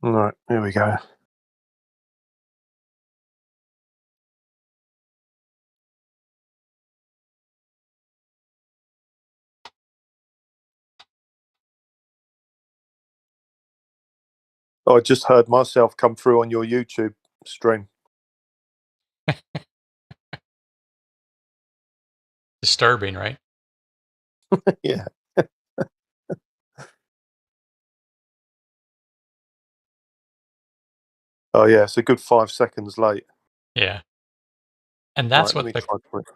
All right, here we go. Oh, I just heard myself come through on your YouTube stream. Disturbing, right? Yeah. Oh, yeah, it's a good 5 seconds late. Yeah. And All that's right, let what me the try for it.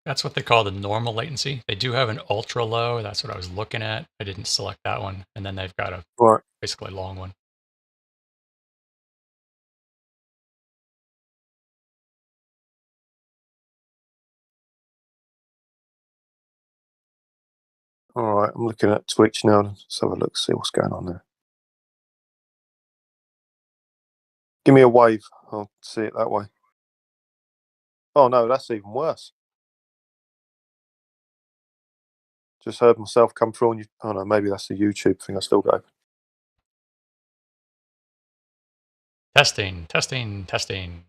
that's what they call the normal latency. They do have an ultra low. That's what I was looking at. I didn't select that one. And then they've got a All right. basically long one. All right, I'm looking at Twitch now. Let's have a look, see what's going on there. Give me a wave. I'll see it that way. Oh, no, that's even worse. Just heard myself come through on you. Oh, no, maybe that's the YouTube thing. I still got open. Testing, testing, testing.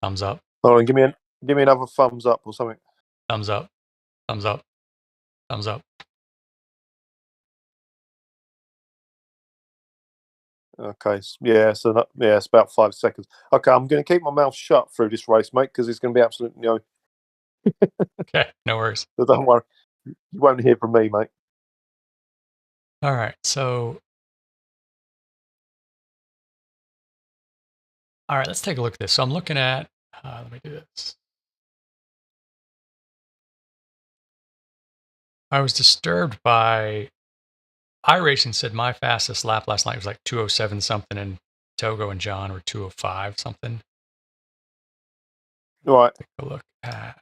Thumbs up, Hold on, give me another thumbs up or something. thumbs up, thumbs up, thumbs up. Okay, yeah, it's about 5 seconds. Okay, I'm going to keep my mouth shut through this race, mate, because it's going to be absolutely Okay, no worries. so don't worry. You won't hear from me, mate. All right, so let's take a look at this. So I'm looking at, let me do this. I was disturbed by iRacing said my fastest lap last night was like 207 something, and Togo and John were 205 something. All right. Take a look at.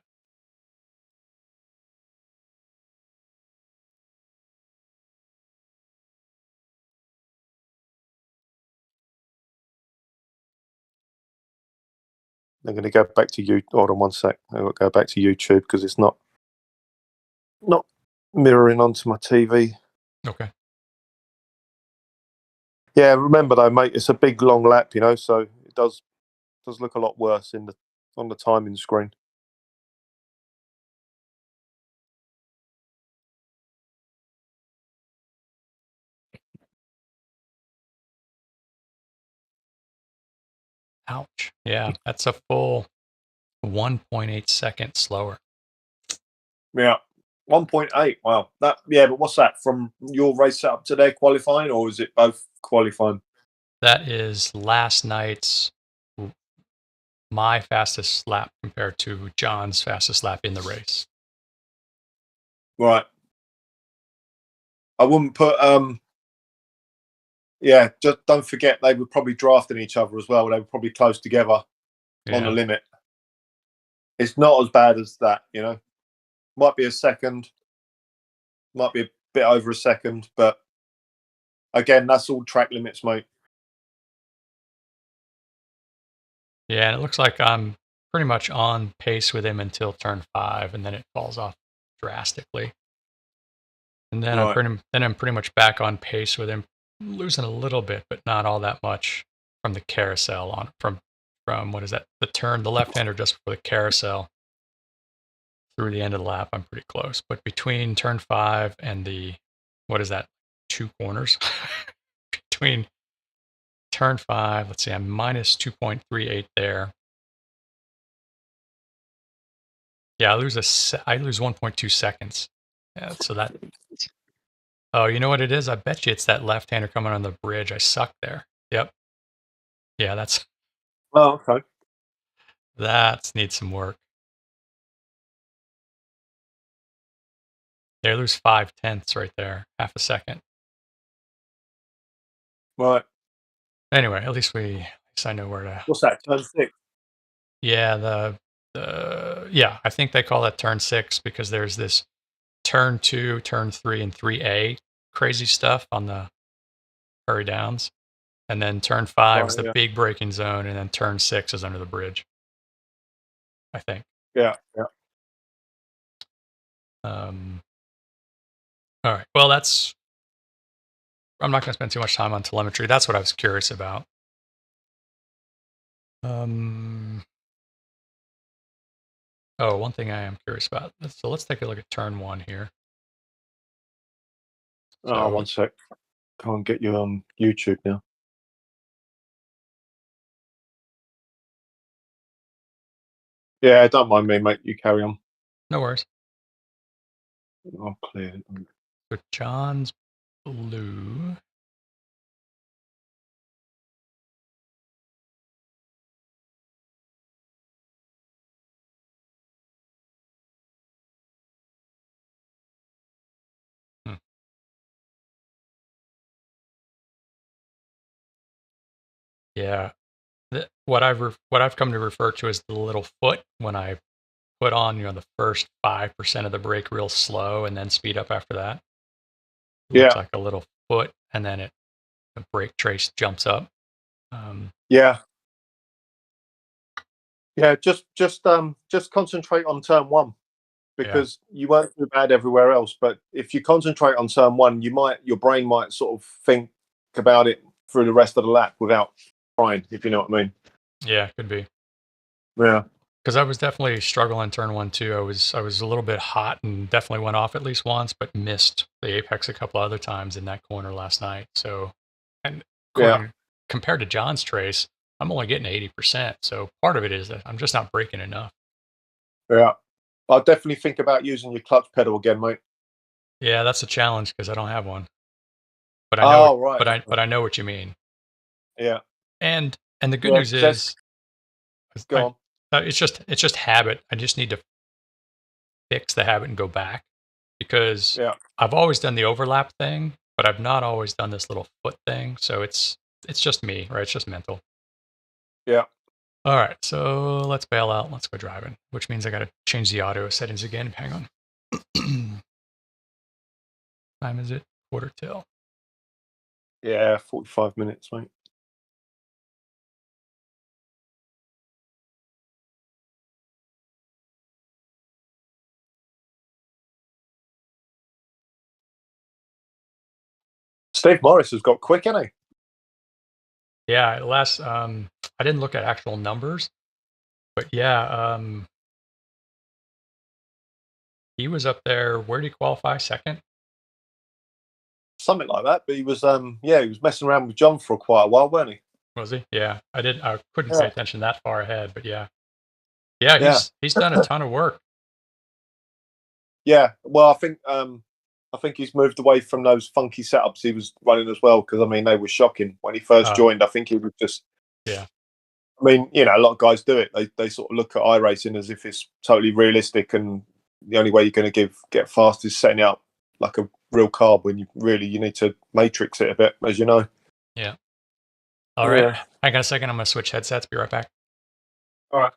I'm going to go back to you. Hold on one sec. I'll go back to YouTube because it's not mirroring onto my TV. Okay. Yeah, remember though, mate, it's a big long lap, so it does look a lot worse on the timing screen. Ouch. Yeah, that's a full 1.8 seconds slower. Yeah. 1.8. Wow. But what's that from your race setup to their qualifying, or is it both qualifying? That is last night's my fastest lap compared to John's fastest lap in the race. Right. I wouldn't put yeah, just don't forget they were probably drafting each other as well. They were probably close together on the limit. It's not as bad as that, Might be a second, might be a bit over a second, but again, that's all track limits, mate. Yeah, and it looks like I'm pretty much on pace with him until turn 5, and then it falls off drastically. And then Right. I'm pretty much back on pace with him, losing a little bit, but not all that much from the carousel on from what is that? The left-hander just before the carousel through the end of the lap. I'm pretty close, but between turn 5 and the what is that? 2 corners between turn 5. Let's see, I'm minus 2.38 there. Yeah, I lose 1.2 seconds. Yeah, so that. Oh, you know what it is? I bet you it's that left-hander coming on the bridge. I suck there. Yep. Yeah, that's. Oh, okay. That needs some work. They lose 0.5 right there, half a second. Right. Anyway, at least I know where to. What's that? Turn 6. Yeah, yeah, I think they call that turn 6 because there's this turn 2, turn 3, and 3A crazy stuff on the hurry downs, and then turn 5 is the big braking zone, and then turn 6 is under the bridge. I think. Yeah. All right. Well, I'm not going to spend too much time on telemetry. That's what I was curious about. Oh, one thing I am curious about. So let's take a look at turn 1 here. Oh, one sec. Can't get you on YouTube now. Yeah, don't mind me, mate. You carry on. No worries. I'll clear it. So John's blue. Yeah. What I've come to refer to as the little foot when I put on, the first 5% of the brake real slow and then speed up after that. It looks like a little foot, and then the brake trace jumps up. Yeah. Just concentrate on turn 1 because you won't do bad everywhere else. But if you concentrate on turn 1, your brain might sort of think about it through the rest of the lap without trying, if you know what I mean. Yeah, could be. Yeah. Because I was definitely struggling turn 1 too. I was a little bit hot and definitely went off at least once, but missed the apex a couple other times in that corner last night. So, and compared to John's trace, I'm only getting 80%. So part of it is that I'm just not braking enough. Yeah. I'll definitely think about using your clutch pedal again, mate. Yeah, that's a challenge because I don't have one. But I know, but I know what you mean. Yeah. And the good news is, go on. It's just habit. I just need to fix the habit and go back because I've always done the overlap thing, but I've not always done this little foot thing. So it's just me, right? It's just mental. Yeah. All right, so let's bail out. Let's go driving, which means I got to change the audio settings again. Hang on. Time is it? Quarter till. Yeah, 45 minutes, mate. Steve Morris has got quick, hasn't he? Yeah, I didn't look at actual numbers, but yeah, he was up there. Where did he qualify? Second? Something like that. But he was he was messing around with John for quite a while, weren't he? Was he? Yeah. I couldn't pay attention that far ahead, but yeah. Yeah, he's done a ton of work. Yeah. Well, I think he's moved away from those funky setups he was running as well, because I mean they were shocking when he first joined. I think he was just I mean, a lot of guys do it. They sort of look at iRacing as if it's totally realistic, and the only way you're going to get fast is setting it up like a real car. When you need to matrix it a bit, as you know. Yeah. All right. I got a second. I'm going to switch headsets. Be right back. All right.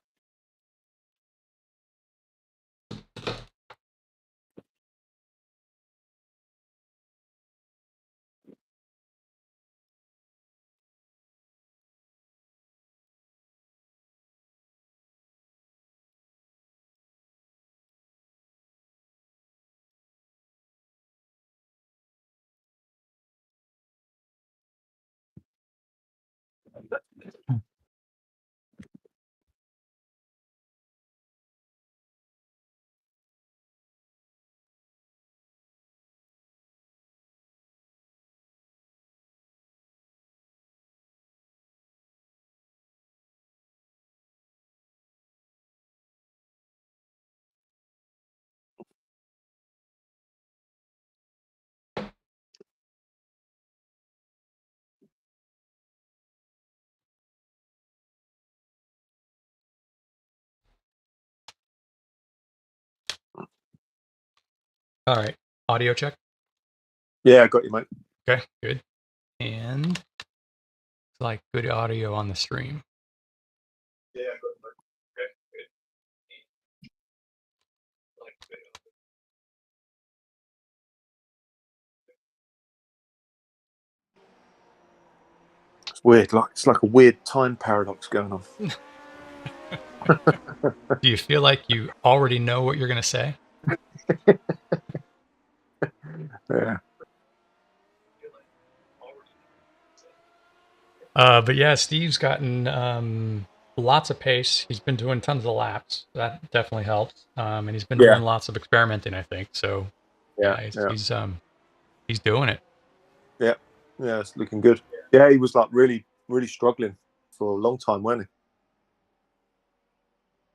All right. Audio check. Yeah, I got you, mate. Okay, good. And it's like good audio on the stream. Yeah, I got you, mate. Okay, good. It's weird. It's like a weird time paradox going on. Do you feel like you already know what you're going to say? But yeah, Steve's gotten lots of pace. He's been doing tons of laps. That definitely helps. And he's been doing lots of experimenting, I think. So he's doing it. Yeah, it's looking good. Yeah, he was like really, really struggling for a long time, wasn't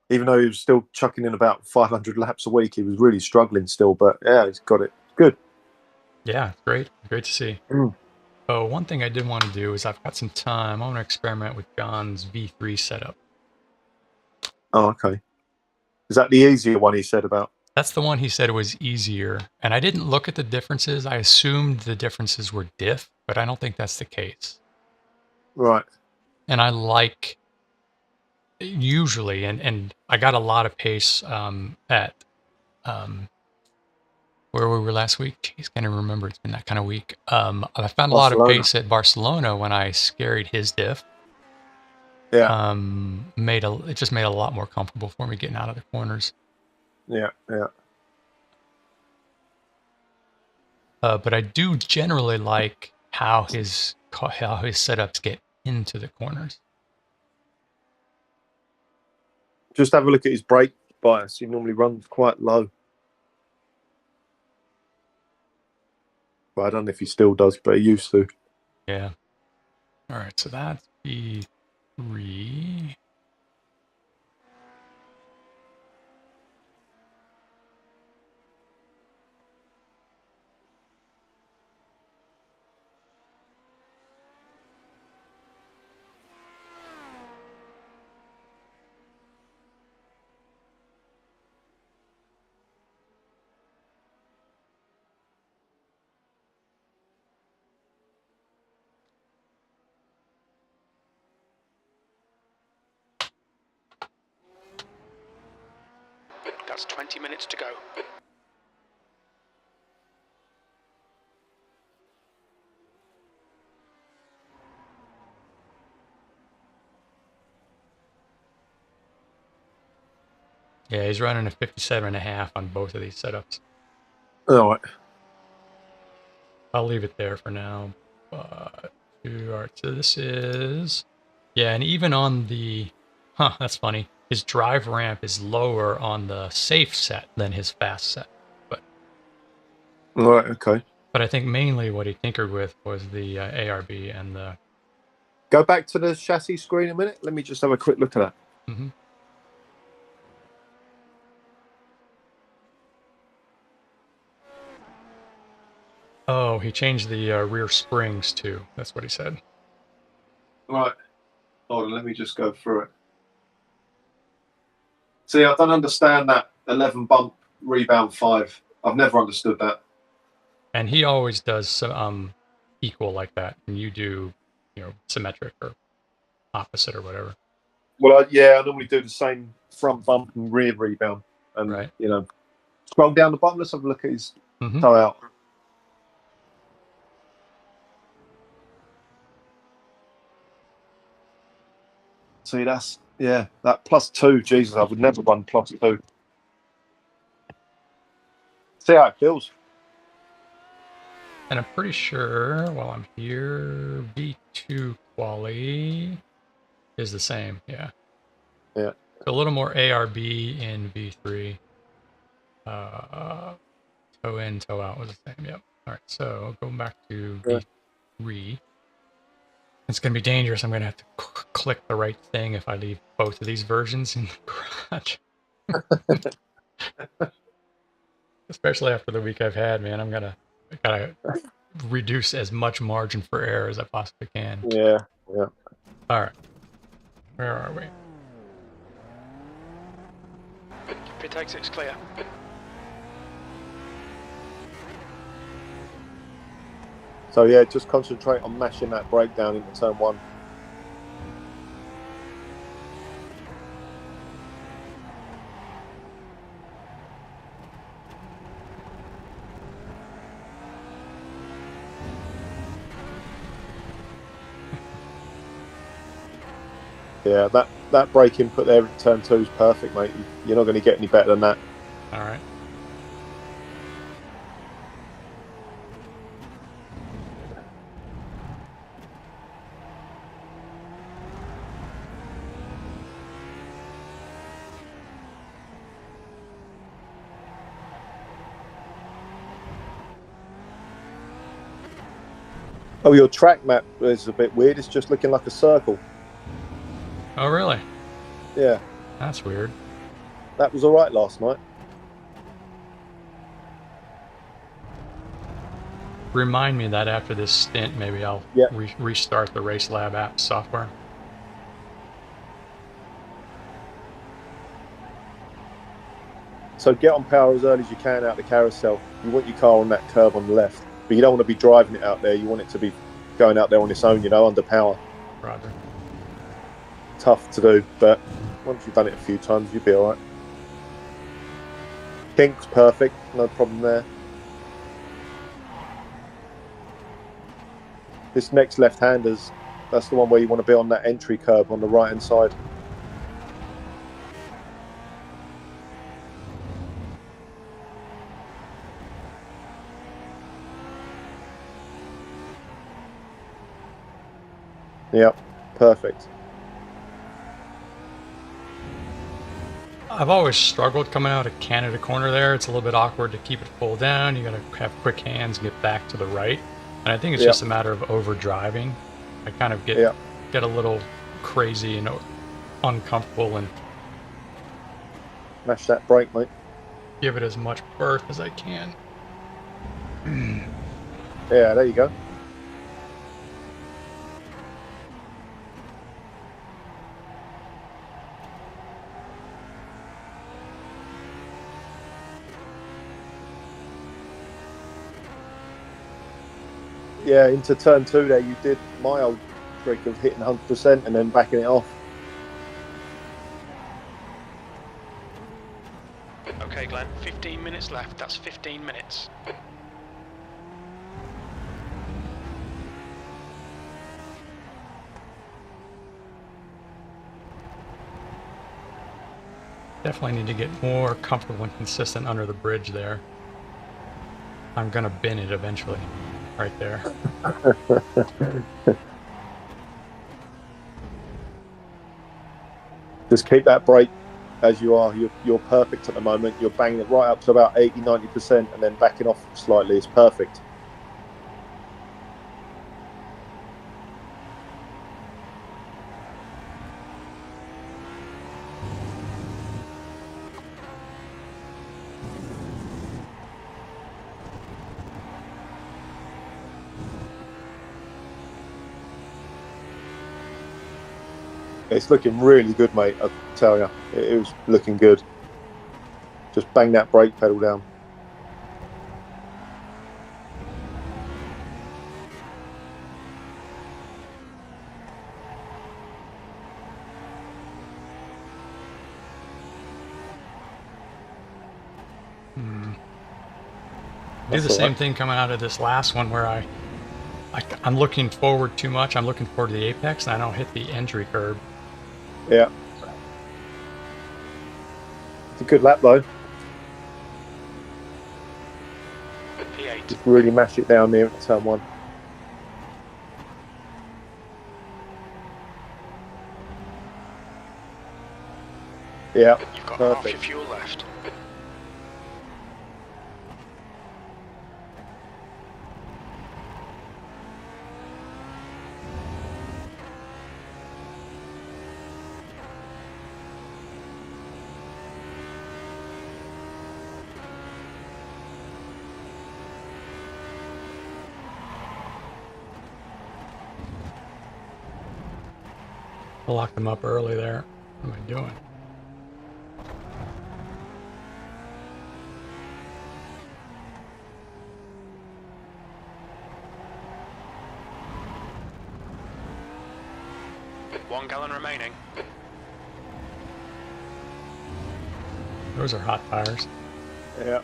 he? Even though he was still chucking in about 500 laps a week, he was really struggling still. But yeah, he's got it. Good. Yeah, great to see. Oh, one thing I did want to do is I've got some time. I want to experiment with John's V3 setup. Oh, okay. Is that the easier one he said about? That's the one he said was easier. And I didn't look at the differences. I assumed the differences were diff, but I don't think that's the case. Right. And I like usually, and I got a lot of pace at where we were last week. Jeez, can't even remember. It's been that kind of week. I found a lot of pace at Barcelona when I scaried his diff. Yeah. It just made it a lot more comfortable for me getting out of the corners. Yeah. But I do generally like how his setups get into the corners. Just have a look at his brake bias. He normally runs quite low. Well, I don't know if he still does, but he used to. Yeah. All right, so that's B3. That's 20 minutes to go. Yeah, he's running a 57.5 on both of these setups. All right. I'll leave it there for now. But all right, so this is and even on the that's funny. His drive ramp is lower on the safe set than his fast set. All right. Okay. But I think mainly what he tinkered with was the ARB and the. Go back to the chassis screen a minute. Let me just have a quick look at that. Mm-hmm. Oh, he changed the rear springs too. That's what he said. Right. Hold on, let me just go through it. See, I don't understand that 11 bump rebound 5. I've never understood that. And he always does some equal like that, and you do, symmetric or opposite or whatever. Well, I normally do the same front bump and rear rebound, and scroll down the bottom. Let's have a look at his toe out. See, that's that +2. Jesus, I would never run +2. See how it feels. And I'm pretty sure while I'm here, V2 quali is the same. Yeah. Yeah. So a little more ARB in V3. Toe in, toe out was the same. Yep. All right. So going back to V3. It's going to be dangerous. I'm going to have to click the right thing if I leave both of these versions in the garage. Especially after the week I've had, man. I gotta reduce as much margin for error as I possibly can. Yeah. All right. Where are we? Pit exit's clear. So yeah, just concentrate on mashing that brake down into turn 1. Yeah, that brake input there in turn 2 is perfect, mate. You're not going to get any better than that. All right. Oh, your track map is a bit weird. It's just looking like a circle. Oh, really? Yeah. That's weird. That was all right last night. Remind me that after this stint, maybe I'll restart the Race Lab app software. So get on power as early as you can out the carousel. You want your car on that curve on the left, but you don't want to be driving it out there. You want it to be going out there on its own, you know, under power. Roger. Tough to do, but once you've done it a few times, you'll be all right. Kink's perfect, no problem there. This next left-handers, that's the one where you want to be on that entry curb on the right-hand side. Yep, perfect. I've always struggled coming out of Canada corner there. It's a little bit awkward to keep it full down. You got to have quick hands and get back to the right. And I think it's just a matter of over driving. I kind of get a little crazy and uncomfortable and mash that brake, mate. Give it as much berth as I can. Yeah, there you go. Yeah, into turn 2 there, you did my old trick of hitting 100% and then backing it off. Okay, Glenn, 15 minutes left. That's 15 minutes. Definitely need to get more comfortable and consistent under the bridge there. I'm gonna bin it eventually. Right there. Just keep that brake as you are. You're perfect at the moment. You're banging it right up to about 80-90% and then backing off slightly. It's perfect. It's looking really good, mate, I tell you. It was looking good. Just bang that brake pedal down. Do the same thing coming out of this last one where I'm looking forward too much. I'm looking forward to the apex and I don't hit the entry curb. Yeah. It's a good lap though. P8. Just really mash it down there at turn 1. Yeah, You've got perfect. half your fuel left. I locked them up early there. What am I doing? One gallon remaining. Those are hot tires. Yeah.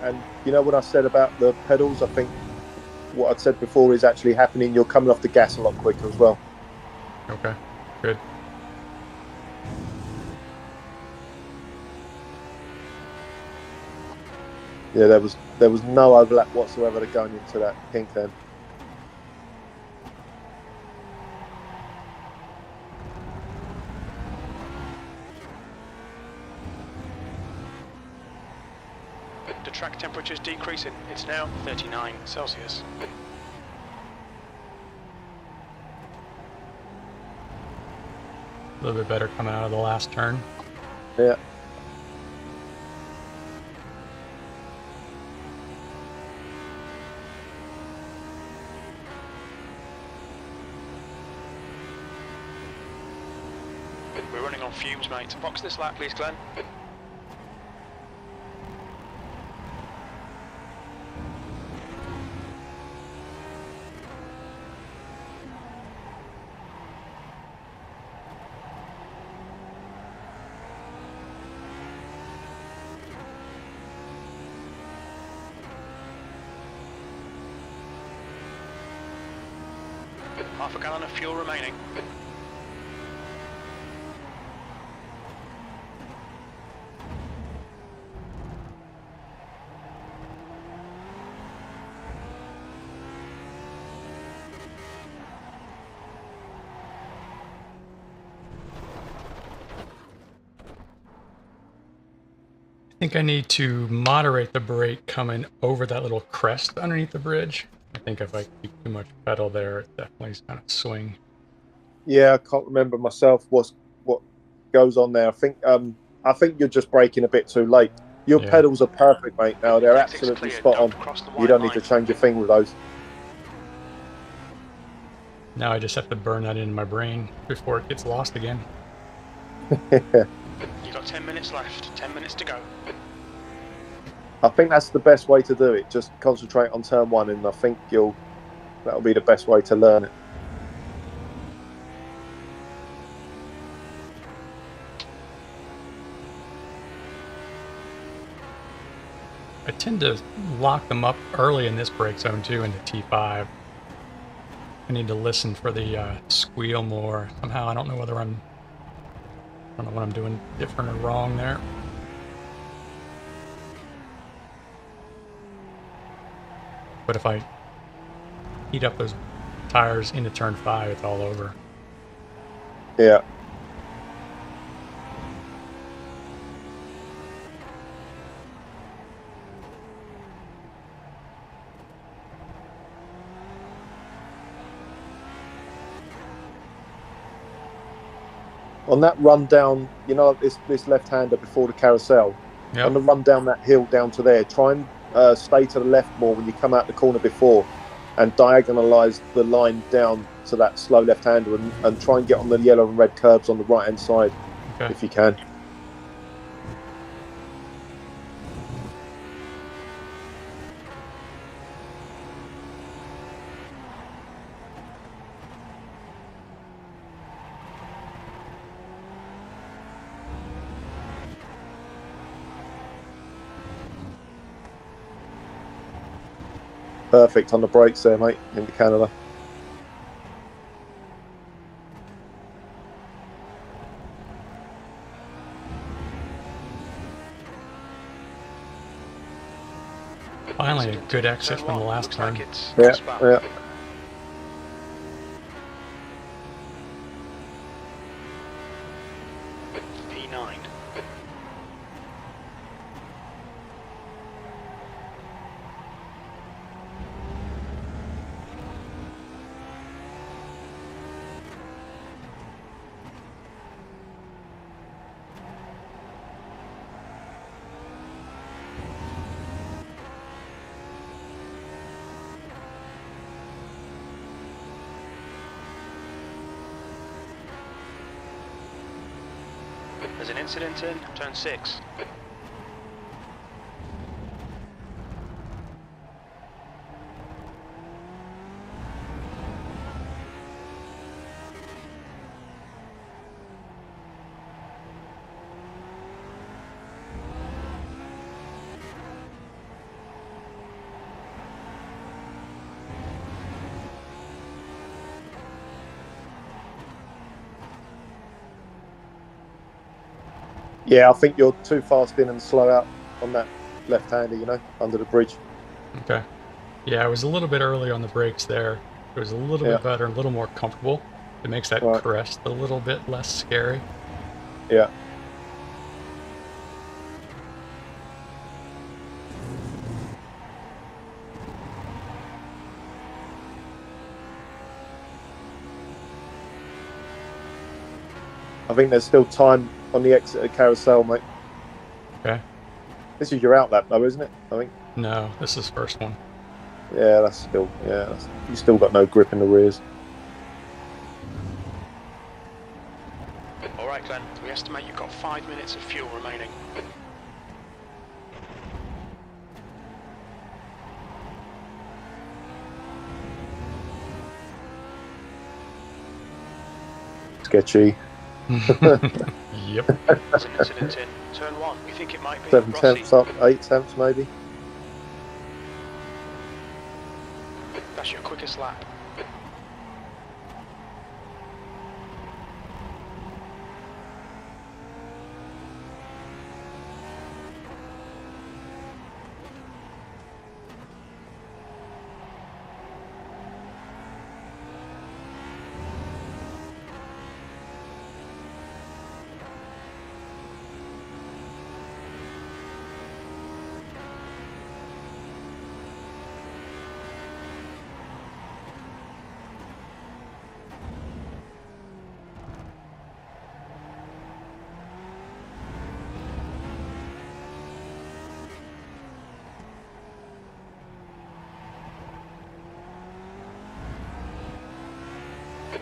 And you know what I said about the pedals? I think what I'd said before is actually happening. You're coming off the gas a lot quicker as well. Okay, good. Yeah, there was no overlap whatsoever going into that kink then. The track temperature is decreasing. It's now 39 Celsius. A little bit better coming out of the last turn. Yeah. We're running on fumes, mate. Box this lap, please, Glenn. Half a gallon of fuel remaining. I think I need to moderate the brake coming over that little crest underneath the bridge. I think if I keep too much pedal there, it definitely is going to swing. Yeah, I can't remember myself what goes on there. I think you're just braking a bit too late. Your pedals are perfect, mate. Now they're absolutely spot on. You don't need to change a thing with those. Now I just have to burn that into my brain before it gets lost again. You've got 10 minutes left. 10 minutes to go. I think that's the best way to do it. Just concentrate on turn one, and I think that'll be the best way to learn it. I tend to lock them up early in this brake zone too, into T5. I need to listen for the squeal more. Somehow I don't know what I'm doing different or wrong there. But if I heat up those tires into turn 5, it's all over. Yeah. On that run down, you know, this left-hander before the carousel, Yep. On the run down that hill down to there, try and stay to the left more when you come out the corner before, and diagonalise the line down to that slow left-hander, and try and get on the yellow and red curbs on the right-hand side, if you can. Perfect on the brakes there, mate, into Canada. Finally, a good exit from the last turn. Yeah. P9. There's an incident in turn 6. Yeah, I think you're too fast in and slow out on that left-hander, you know, under the bridge. Okay. Yeah, I was a little bit early on the brakes there. It was a little bit better, a little more comfortable. It makes that crest a little bit less scary. Yeah. I think there's still time on the exit of carousel, mate. Okay. This is your out lap, though, isn't it? I think. No, this is first one. Yeah, that's still. Yeah, you still got no grip in the rears. All right, Glenn. We estimate you've got 5 minutes of fuel remaining. Sketchy. Yep. There's an incident in turn 1. We think it might be 7/10 up, 8/10 maybe. That's your quickest lap.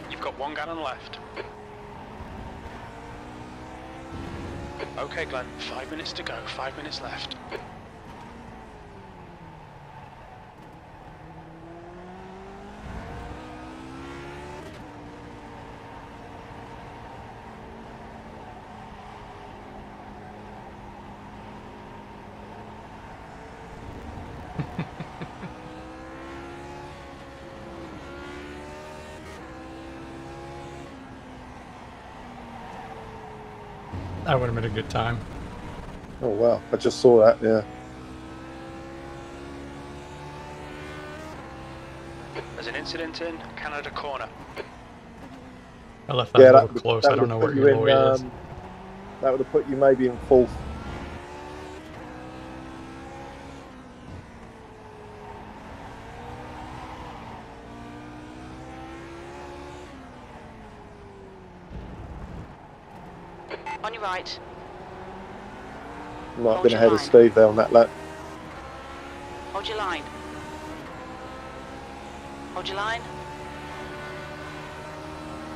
You've got 1 gallon left. Okay, Glenn, 5 minutes to go, 5 minutes left. That would have been a good time. Oh wow! I just saw that. Yeah. There's an incident in Canada corner. I left that a little close. I don't know where Eloy is. That would have put you maybe in 4th. On your right. Might have been ahead of Steve there on that lap. Hold your line. Hold your line.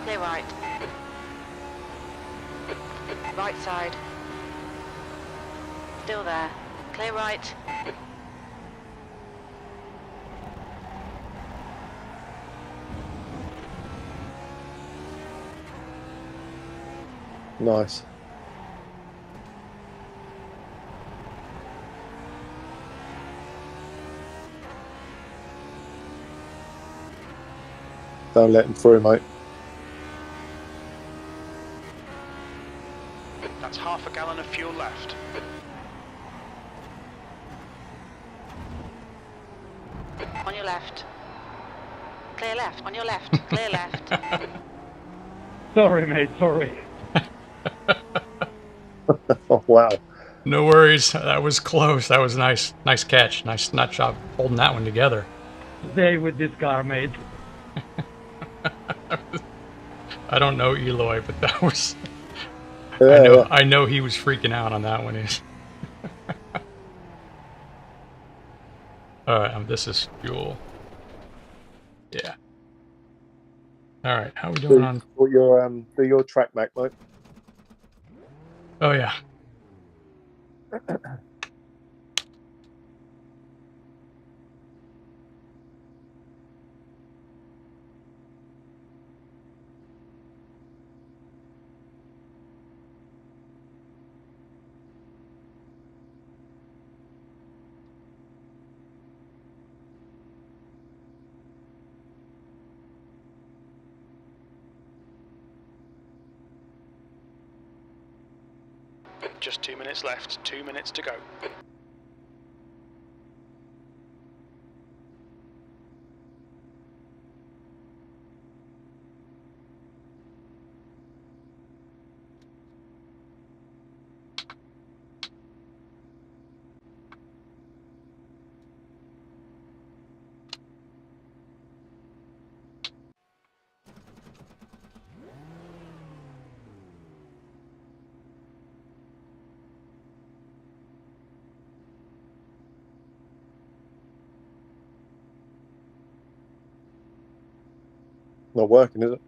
Clear right. Right side. Still there. Clear right. Nice. Don't let him through, mate. That's half a gallon of fuel left. On your left. Clear left. On your left. Clear left. Sorry, mate. Sorry. Oh wow. No worries. That was close. That was nice. Nice catch. Nice job holding that one together. Stay with this car, mate. I don't know Eloy, but that was. Yeah, I know he was freaking out on that one. All right, this is fuel. Yeah. All right, how are we doing on? Do your track back, mate. Oh yeah. Just 2 minutes left, 2 minutes to go. Not working, is it?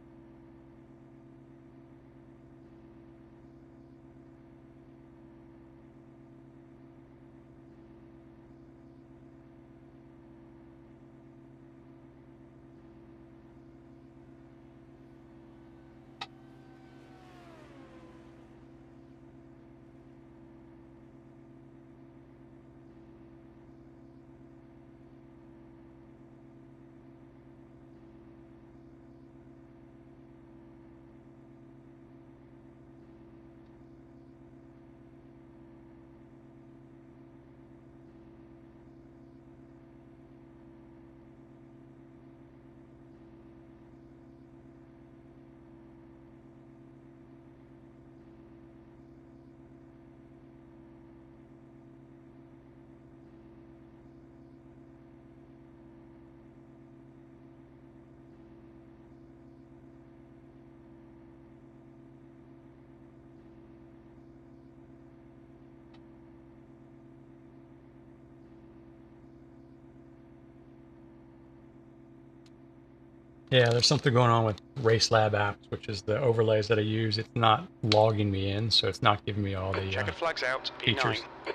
Yeah, there's something going on with Race Lab apps, which is the overlays that I use. It's not logging me in, so it's not giving me all the Checkered flags out. features. E9.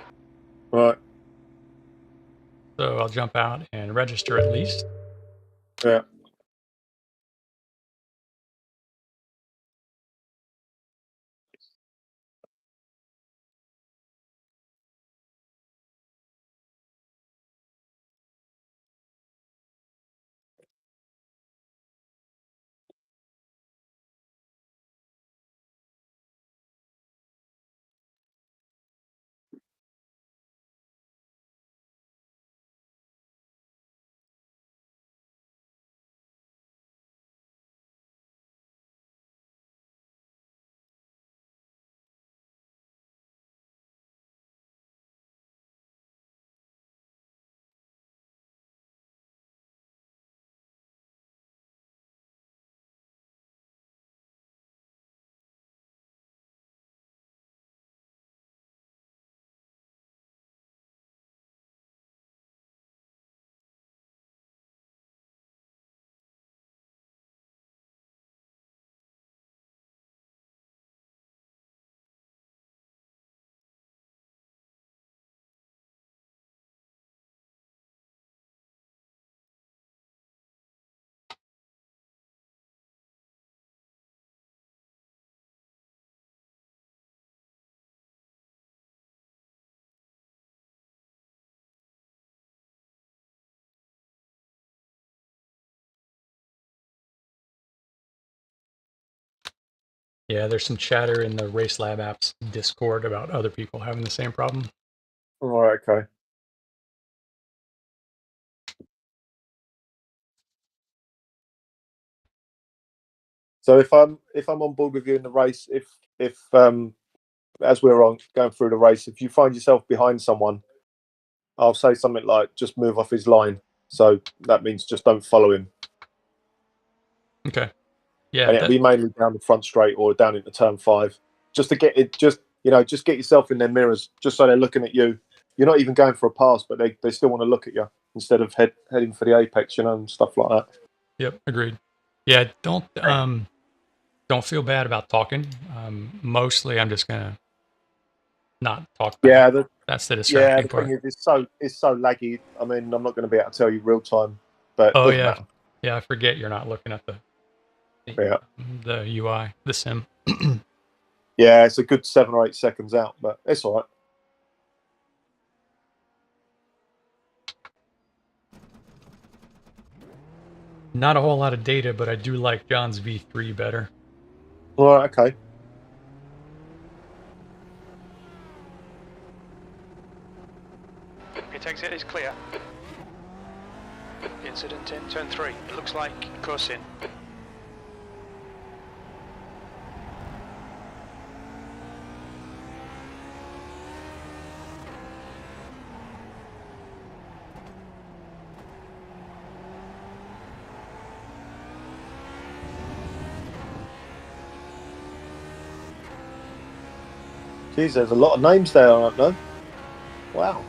Right. So I'll jump out and register at least. Yeah. Yeah, there's some chatter in the Race Lab apps Discord about other people having the same problem. All right. Okay. So if I'm on board with you in the race, if as we're on going through the race, if you find yourself behind someone, I'll say something like, "Just move off his line." So that means just don't follow him. Okay. Yeah. And it'll be mainly down the front straight or down into turn 5, just to get it. Just get yourself in their mirrors, just so they're looking at you. You're not even going for a pass, but they still want to look at you instead of heading for the apex, and stuff like that. Yep. Agreed. Yeah. Don't feel bad about talking. Mostly, I'm just gonna not talk back. Yeah, that's the distracting the part. thing is, it's so laggy. I mean, I'm not going to be able to tell you real time, but it doesn't matter. Yeah. I forget you're not looking at the UI, the sim. Yeah, it's a good 7 or 8 seconds out, but it's all right. Not a whole lot of data, but I do like John's V3 better. All right, okay. Pit exit is clear. Incident in turn 3. It looks like course in. Geez, there's a lot of names there, aren't there? Wow.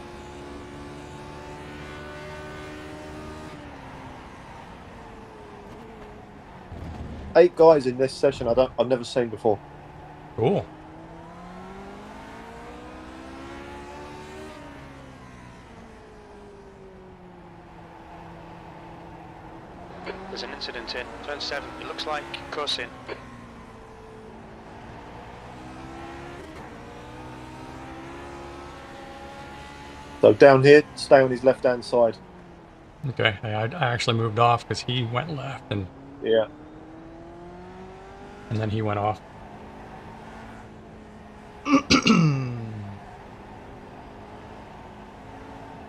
8 guys in this session. I've never seen before. Cool. There's an incident in turn 7. It looks like coursing. So down here, stay on his left-hand side. Okay, I actually moved off because he went left, and Yeah. then he went off.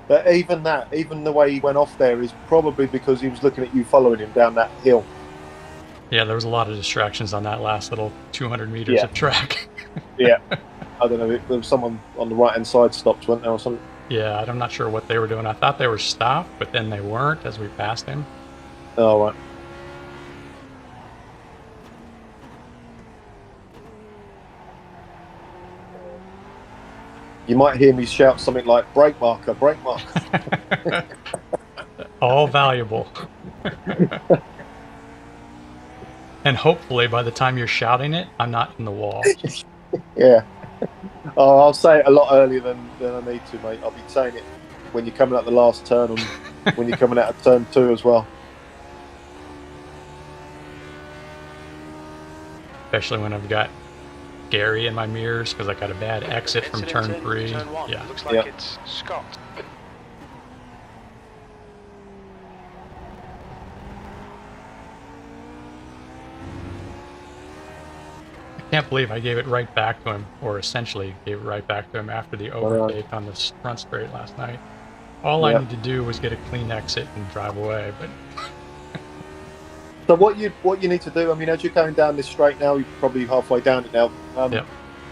But even the way he went off there is probably because he was looking at you following him down that hill. Yeah, there was a lot of distractions on that last little 200 meters of track. Yeah. I don't know, there was someone on the right-hand side stopped, wasn't there, or something? Yeah, I'm not sure what they were doing. I thought they were stopped, but then they weren't as we passed him. Oh, right. You might hear me shout something like, brake marker, brake marker. All valuable. And hopefully by the time you're shouting it, I'm not in the wall. Yeah. Oh, I'll say it a lot earlier than I need to, mate. I'll be saying it when you're coming out the last turn and when you're coming out of turn 2 as well. Especially when I've got Gary in my mirrors because I got a bad exit from turn Incident in 3. turn 1. Yeah. Looks like it's Scott. I can't believe I gave it right back to him, or essentially gave it right back to him after the overtake on the front straight last night. All I need to do was get a clean exit and drive away, but... So what you need to do, I mean, as you're going down this straight now, you're probably halfway down it now.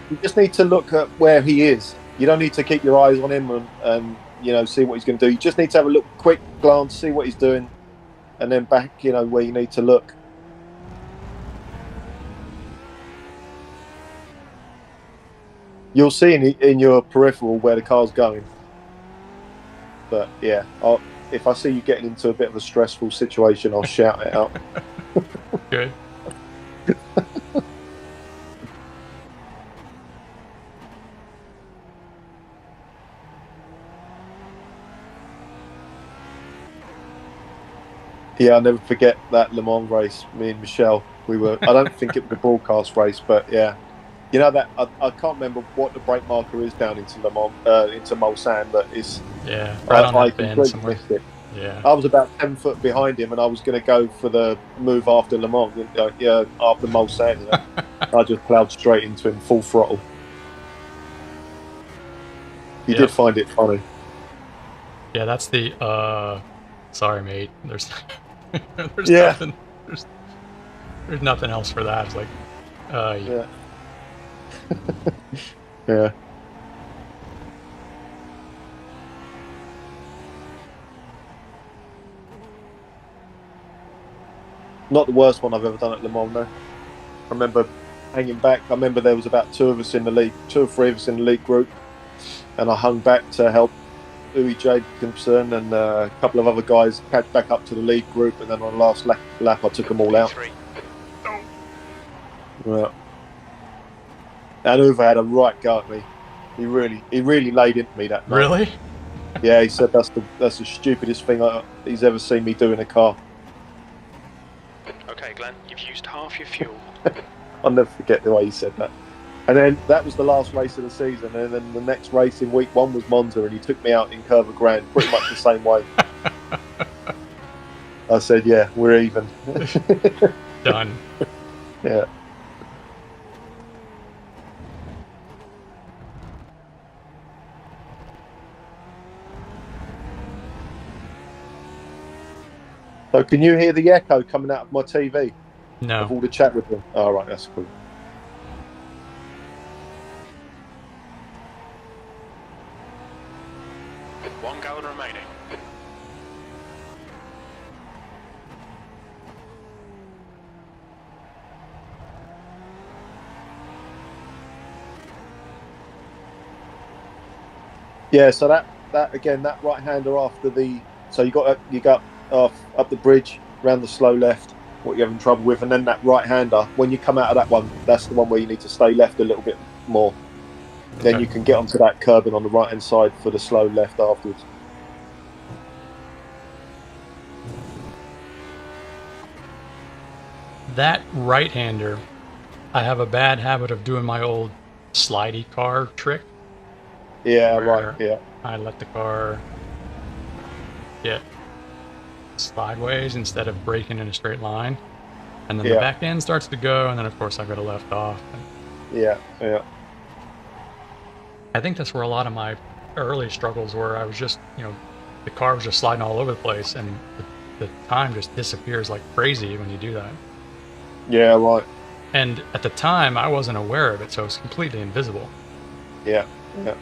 You just need to look at where he is. You don't need to keep your eyes on him and you know, see what he's going to do. You just need to have a look, quick glance, see what he's doing, and then back, you know, where you need to look. You'll see in your peripheral where the car's going. But yeah, if I see you getting into a bit of a stressful situation, I'll shout it out. Good. Yeah, I'll never forget that Le Mans race. Me and Michelle, I don't think it was a broadcast race, but yeah. You know that I can't remember what the brake marker is down into Le Mans, into Mulsanne, but it's right on that bend somewhere. Missed it. Yeah, I was about 10 foot behind him, and I was going to go for the move after Le Mans, after Mulsanne. You know? I just ploughed straight into him, full throttle. He did find it funny. Yeah, that's the. Sorry, mate. There's nothing. There's nothing else for that. It's like, yeah. Yeah. Not the worst one I've ever done at Le Mans, no. I remember hanging back. I remember there was about 2 or 3 of us in the league group, and I hung back to help Uwe Jacobson and a couple of other guys catch back up to the lead group, and then on the last lap I took them all out. Yeah. And Uwe had a right go at me. He really laid into me that night. Really? Yeah, he said that's the stupidest thing he's ever seen me do in a car. Okay, Glenn, you've used half your fuel. I'll never forget the way he said that. And then that was the last race of the season, and then the next race in week 1 was Monza, and he took me out in Curva Grande pretty much the same way. I said, yeah, we're even. Done. Yeah. So can you hear the echo coming out of my TV? No. Of all the chat with them? Oh, right, that's cool. One gallon remaining. Yeah, so that again, that right hander after the, so you got off up the bridge, round the slow left, what you're having trouble with, and then that right-hander, when you come out of that one, that's the one where you need to stay left a little bit more. Then Okay. you can get onto that curbing on the right-hand side for the slow left afterwards. That right-hander, I have a bad habit of doing my old slidey car trick. Yeah, where right, yeah. I let the car get sideways instead of braking in a straight line. And then the Yeah. back end starts to go, and then of course I go to left off. And Yeah, yeah. I think that's where a lot of my early struggles were. I was just, the car was just sliding all over the place, and the time just disappears like crazy when you do that. Yeah, right. And at the time, I wasn't aware of it, so it was completely invisible. Yeah, yeah.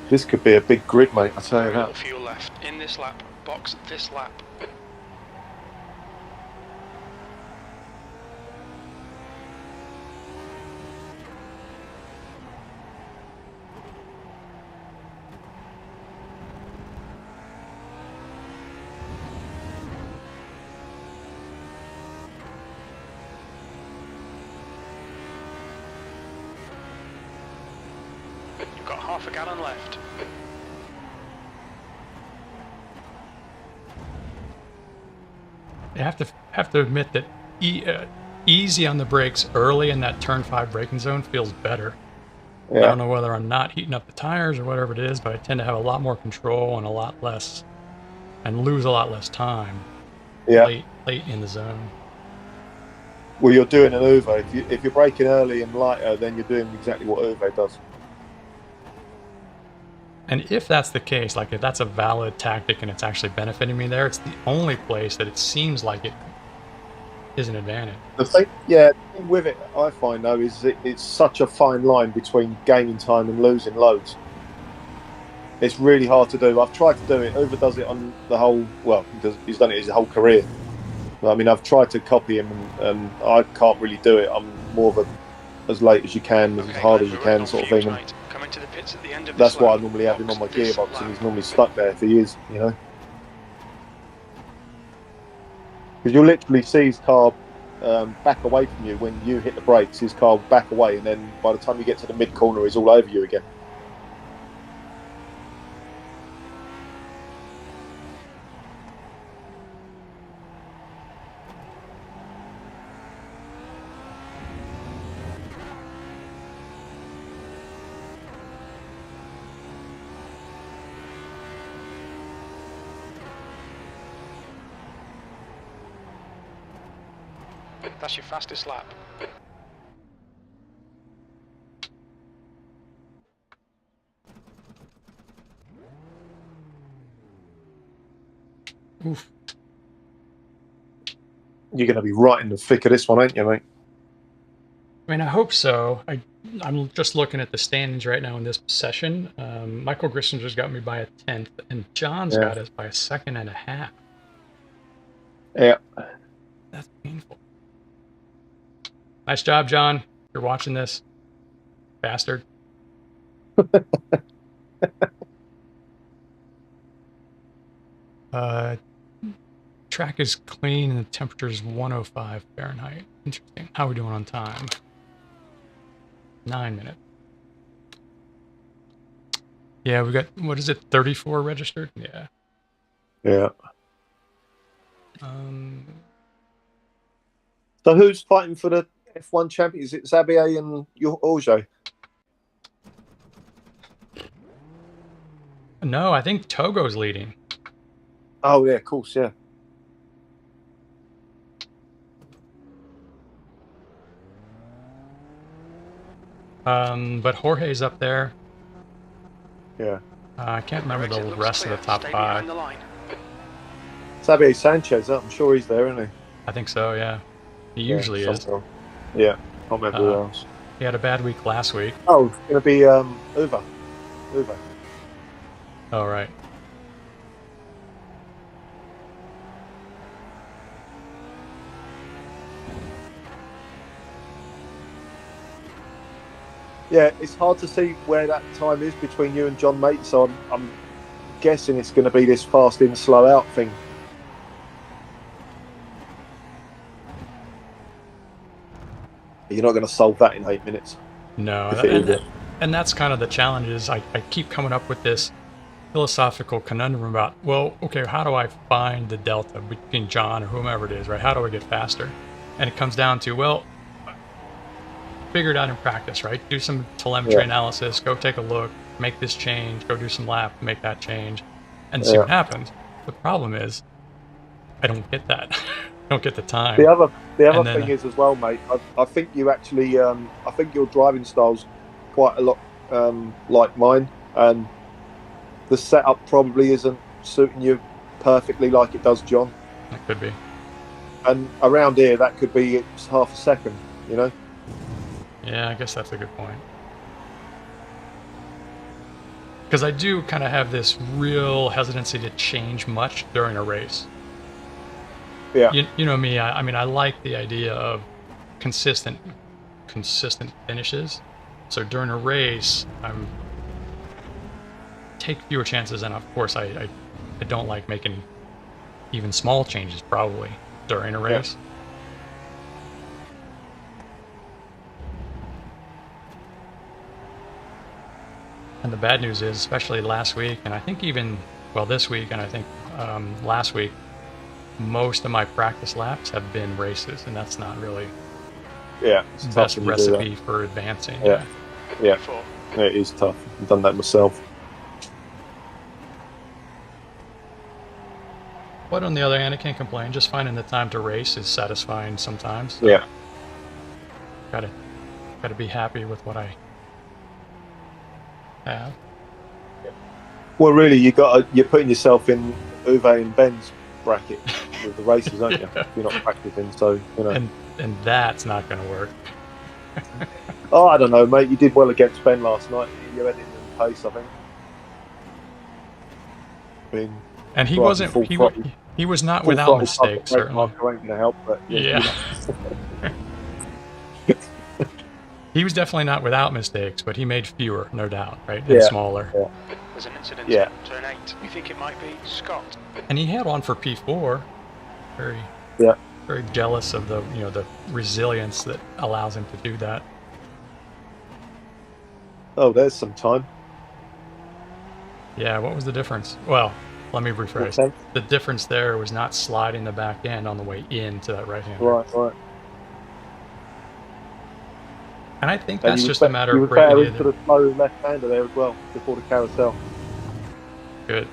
This could be a big grid, mate, I tell you Very little that. fuel left. In this lap. Box this lap. You've got half a gallon left. You have to admit that easy on the brakes early in that turn 5 braking zone feels better. I Yeah, don't know whether I'm not heating up the tires or whatever it is, but I tend to have a lot more control and lose a lot less time yeah. late in the zone. Well, you're doing an Uwe. If you're braking early and lighter, then you're doing exactly what Uwe does. And if that's the case, like if that's a valid tactic and it's actually benefiting me there, it's the only place that it seems like it is an advantage. The thing with it, I find though, is it's such a fine line between gaining time and losing loads. It's really hard to do. I've tried to do it. Uwe does it on the whole. Well, he's done it his whole career. I mean, I've tried to copy him, and I can't really do it. I'm more of a as late as you can, as hard as you can, sort of thing. And Coming to the pits at the end of that's this why I lap. normally have him on my Box this gearbox, lap. and he's normally stuck there for years, Because you'll literally see his car back away from you when you hit the brakes. His car will back away, and then by the time you get to the mid corner, he's all over you again. That's your fastest lap. Oof. You're going to be right in the thick of this one, ain't you, mate? I mean, I hope so. I'm just looking at the standings right now in this session. Michael Grissinger's got me by a 10th, and John's got us by a 2.5. Yeah. That's painful. Nice job, John. You're watching this, bastard. Track is clean and the temperature is 105 Fahrenheit. Interesting. How are we doing on time? 9 minutes. Yeah, we got, what is it, 34 registered? Yeah. Yeah. So who's fighting for the F1 champion? Is it Xavier and Auger? No, I think Togo's leading. Oh, yeah, of course, yeah. But Jorge's up there. Yeah. I can't remember the rest of the top 5. Xavier Sanchez, I'm sure he's there, isn't he? I think so, yeah. He usually is. Yeah, I can't remember who else. He had a bad week last week. Oh, it's going to be Uwe. Oh, right. Yeah, it's hard to see where that time is between you and John, mate, so I'm guessing it's going to be this fast in, slow out thing. you're not going to solve that in 8 minutes. No, If it is. and that's kind of the challenge. Is I keep coming up with this philosophical conundrum about, well, okay, how do I find the delta between John or whomever it is, right? How do I get faster? And it comes down to, well, figure it out in practice, right? Do some telemetry analysis, go take a look, make this change, go do some lap, make that change, and see what happens. The problem is, I don't get that. I don't get the time. The other thing is as well, mate. I think you actually, I think your driving style's quite a lot like mine, and the setup probably isn't suiting you perfectly like it does John. It could be. And around here, that could be half a second, you know? Yeah, I guess that's a good point. Because I do kind of have this real hesitancy to change much during a race. Yeah. You know me, I mean, I like the idea of consistent finishes. So during a race, I'm take fewer chances, and of course I don't like making even small changes probably during a race. And the bad news is, especially last week, and I think even, well, this week, and I think last week, most of my practice laps have been races, and that's not really the best recipe for advancing. Yeah, it is tough. I've done that myself. But on the other hand, I can't complain. Just finding the time to race is satisfying sometimes. So Yeah. Gotta be happy with what I have. Well, really, you're putting yourself in Uwe and Ben's bracket with the races, aren't you? If you're not practicing, so you know. And that's not going to work. Oh, I don't know, mate. You did well against Ben last night. You had it in pace, I think. And he wasn't. He was not without mistakes. Certainly, ain't going to help, but yeah. He was definitely not without mistakes, but he made fewer, no doubt, right? And smaller. Yeah. There's an incident in turn 8. You think it might be Scott? And he held on for P4. Very jealous of the the resilience that allows him to do that. Oh, there's some time. Yeah, what was the difference? Well, let me rephrase. Okay. The difference there was not sliding the back end on the way into that right hand. Right. And I think that's just a matter of breaking into the slow left-hander there as well before the carousel. Good.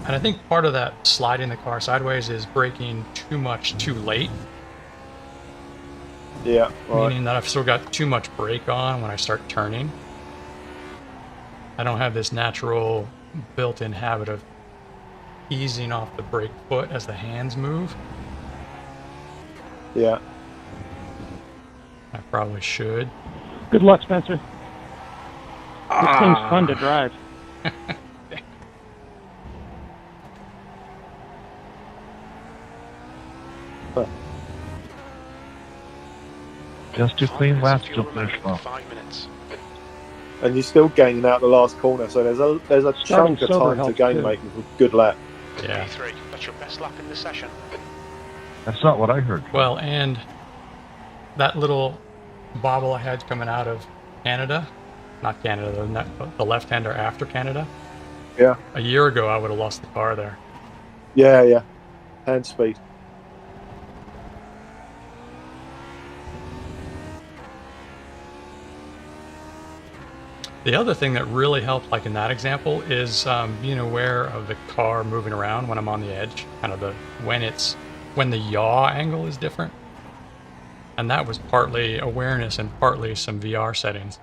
And I think part of that sliding the car sideways is braking too much too late. Yeah, right. Meaning that I've still got too much brake on when I start turning. I don't have this natural built-in habit of easing off the brake foot as the hands move. Yeah. I probably should. Good luck, Spencer. This thing's fun to drive. Just 2 clean laps to finish off. 5 minutes. And you're still gaining out the last corner, so there's a chunk of sober time to gain, too. mate, with a good lap. Yeah. P3. That's your best lap in the session. That's not what I heard. Well, and that little bobble I had coming out of Canada, not Canada, the left-hander after Canada. Yeah. A year ago, I would have lost the car there. Yeah. Hand speed. The other thing that really helped, like in that example, is being aware of the car moving around when I'm on the edge, kind of when the yaw angle is different. And that was partly awareness and partly some VR settings.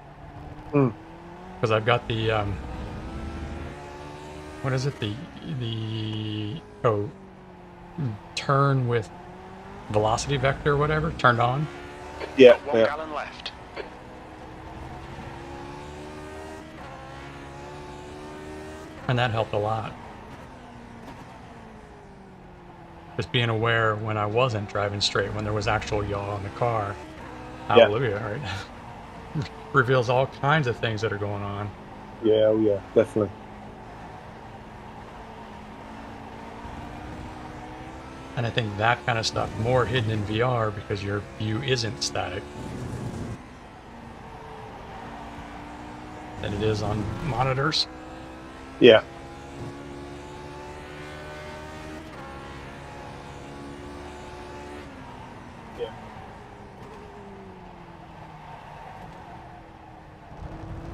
Because I've got the what is it? The turn with velocity vector or whatever turned on. Yeah. 1 gallon left. And that helped a lot. Just being aware when I wasn't driving straight, when there was actual yaw in the car. Hallelujah, right? Reveals all kinds of things that are going on. Yeah, definitely. And I think that kind of stuff more hidden in VR because your view isn't static than it is on monitors. Yeah.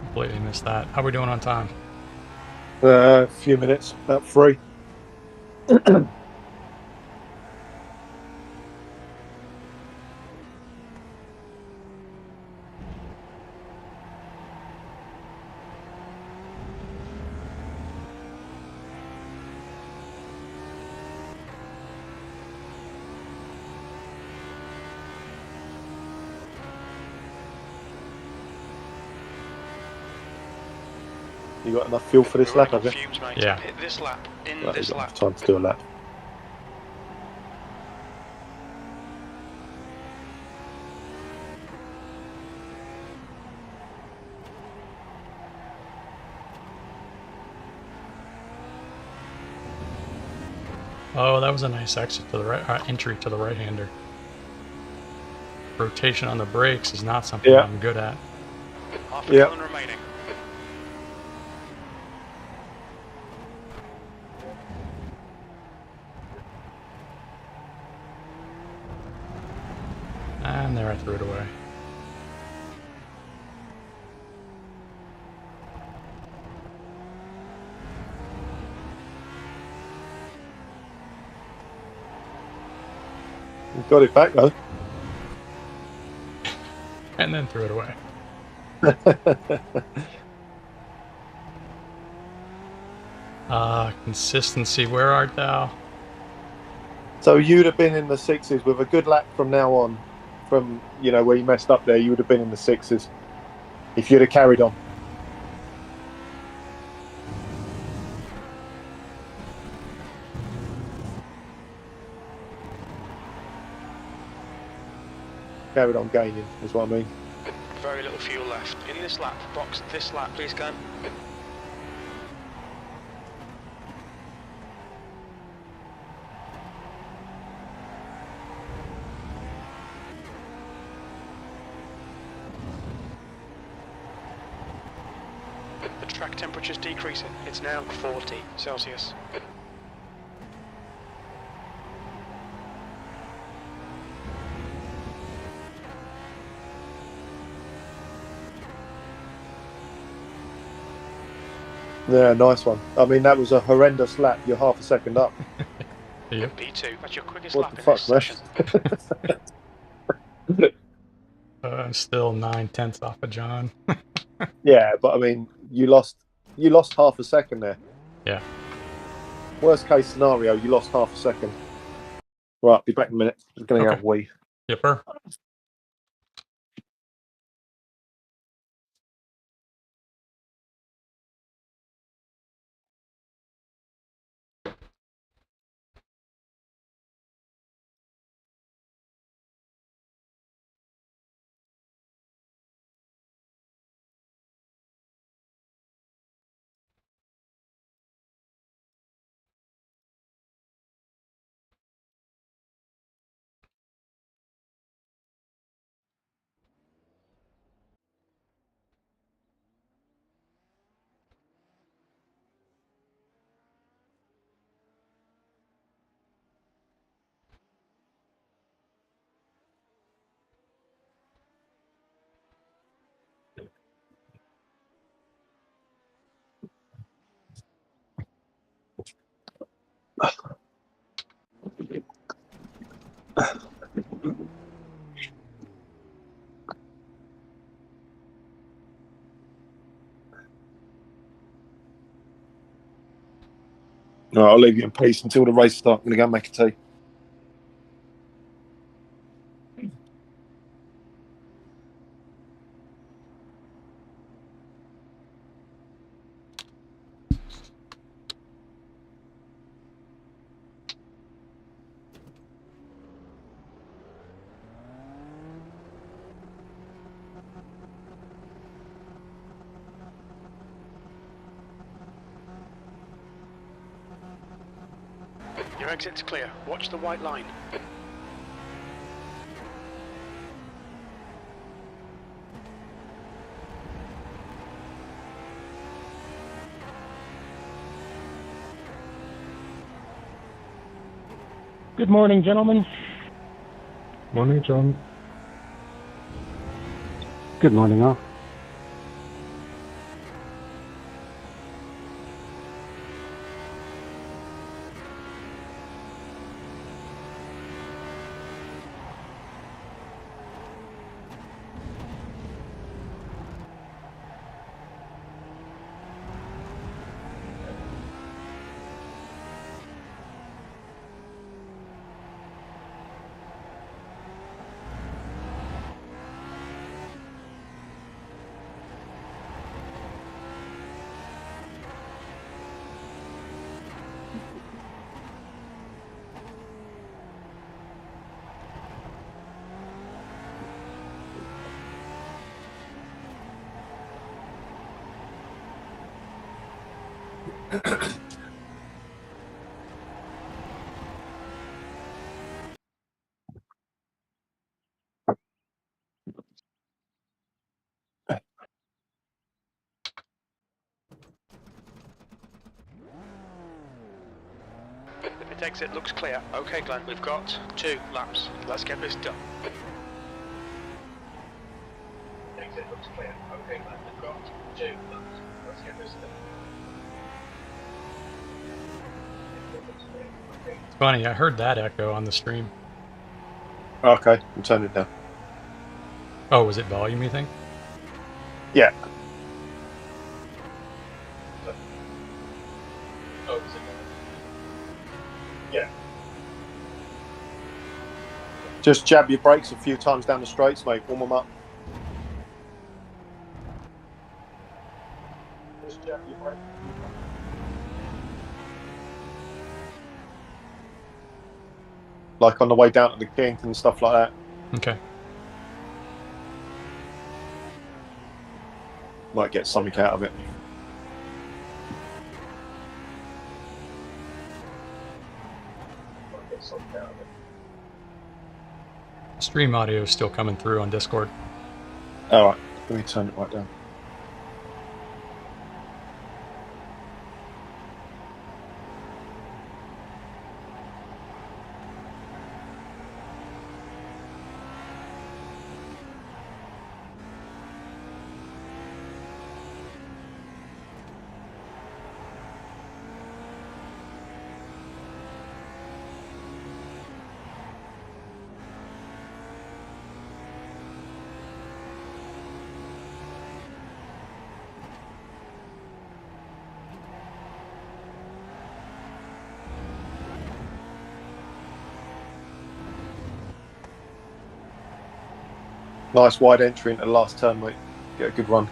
Completely missed that. How are we doing on time? A few minutes, about 3. You got enough fuel for this We're lap, running have on you? fumes, mate. Yeah. Hit this lap. In Right, this you've got lap. enough time to do a lap. Oh, that was a nice exit to the right, entry to the right-hander. Rotation on the brakes is not something Yeah. I'm good at. Half a Yeah. gallon remaining. And there I threw it away. You got it back though. And then threw it away. Consistency, where art thou? So you'd have been in the 6s with a good lap from now on, from where you messed up there. You would have been in the 6s if you'd have carried on. Carried on gaining is what I mean. Very little fuel left. In this lap. Box this lap, please, Gun. The track temperature's decreasing. It's now 40 Celsius. Yeah, nice one. I mean, that was a horrendous lap. You're half a second up. Yep. P2. That's your quickest What lap the in fuck, this man? session. I'm still 9/10 off of John. Yeah, but I mean, you lost half a second there. Yeah. Worst case scenario, you lost half a second. Right, be back in a minute. I'm going to Okay. have a wee. Yipper. All right, I'll leave you in peace until the race starts. I'm going to go and make a tea. You're Exit's clear. Watch the white line. Good morning, gentlemen. Morning, John. Good morning, all. Pit exit looks clear. Okay, Glenn, we've got 2 laps. Let's get this done. Exit looks clear. Okay, Glenn, we've got 2 laps. Let's get this done. It's funny, I heard that echo on the stream. Okay, I'll turn it down. Oh, was it volume, you think? Yeah. Oh, is it? Yeah. Just jab your brakes a few times down the straights, mate. Warm them up. Just jab your brakes. Like on the way down to the kink and stuff like that. Okay. Might get something out of it. Stream audio is still coming through on Discord. Alright, let me turn it right down. Nice wide entry into the last turn, mate. Get a good run.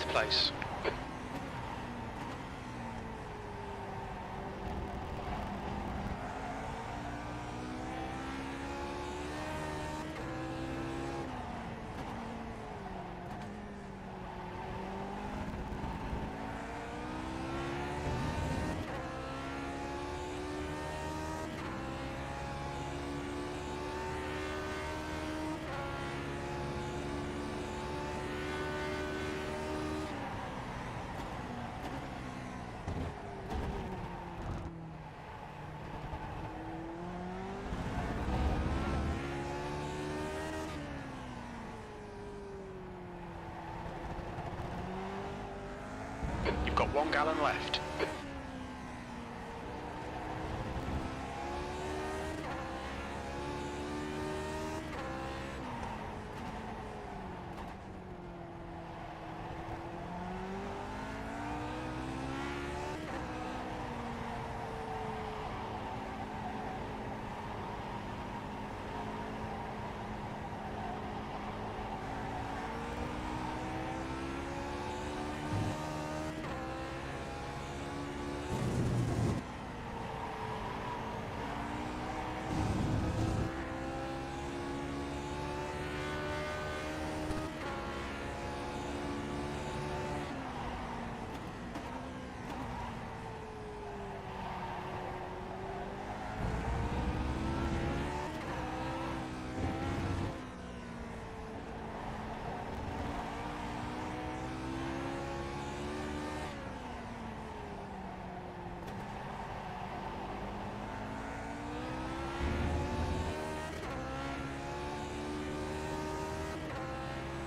5th place. You've got 1 gallon left.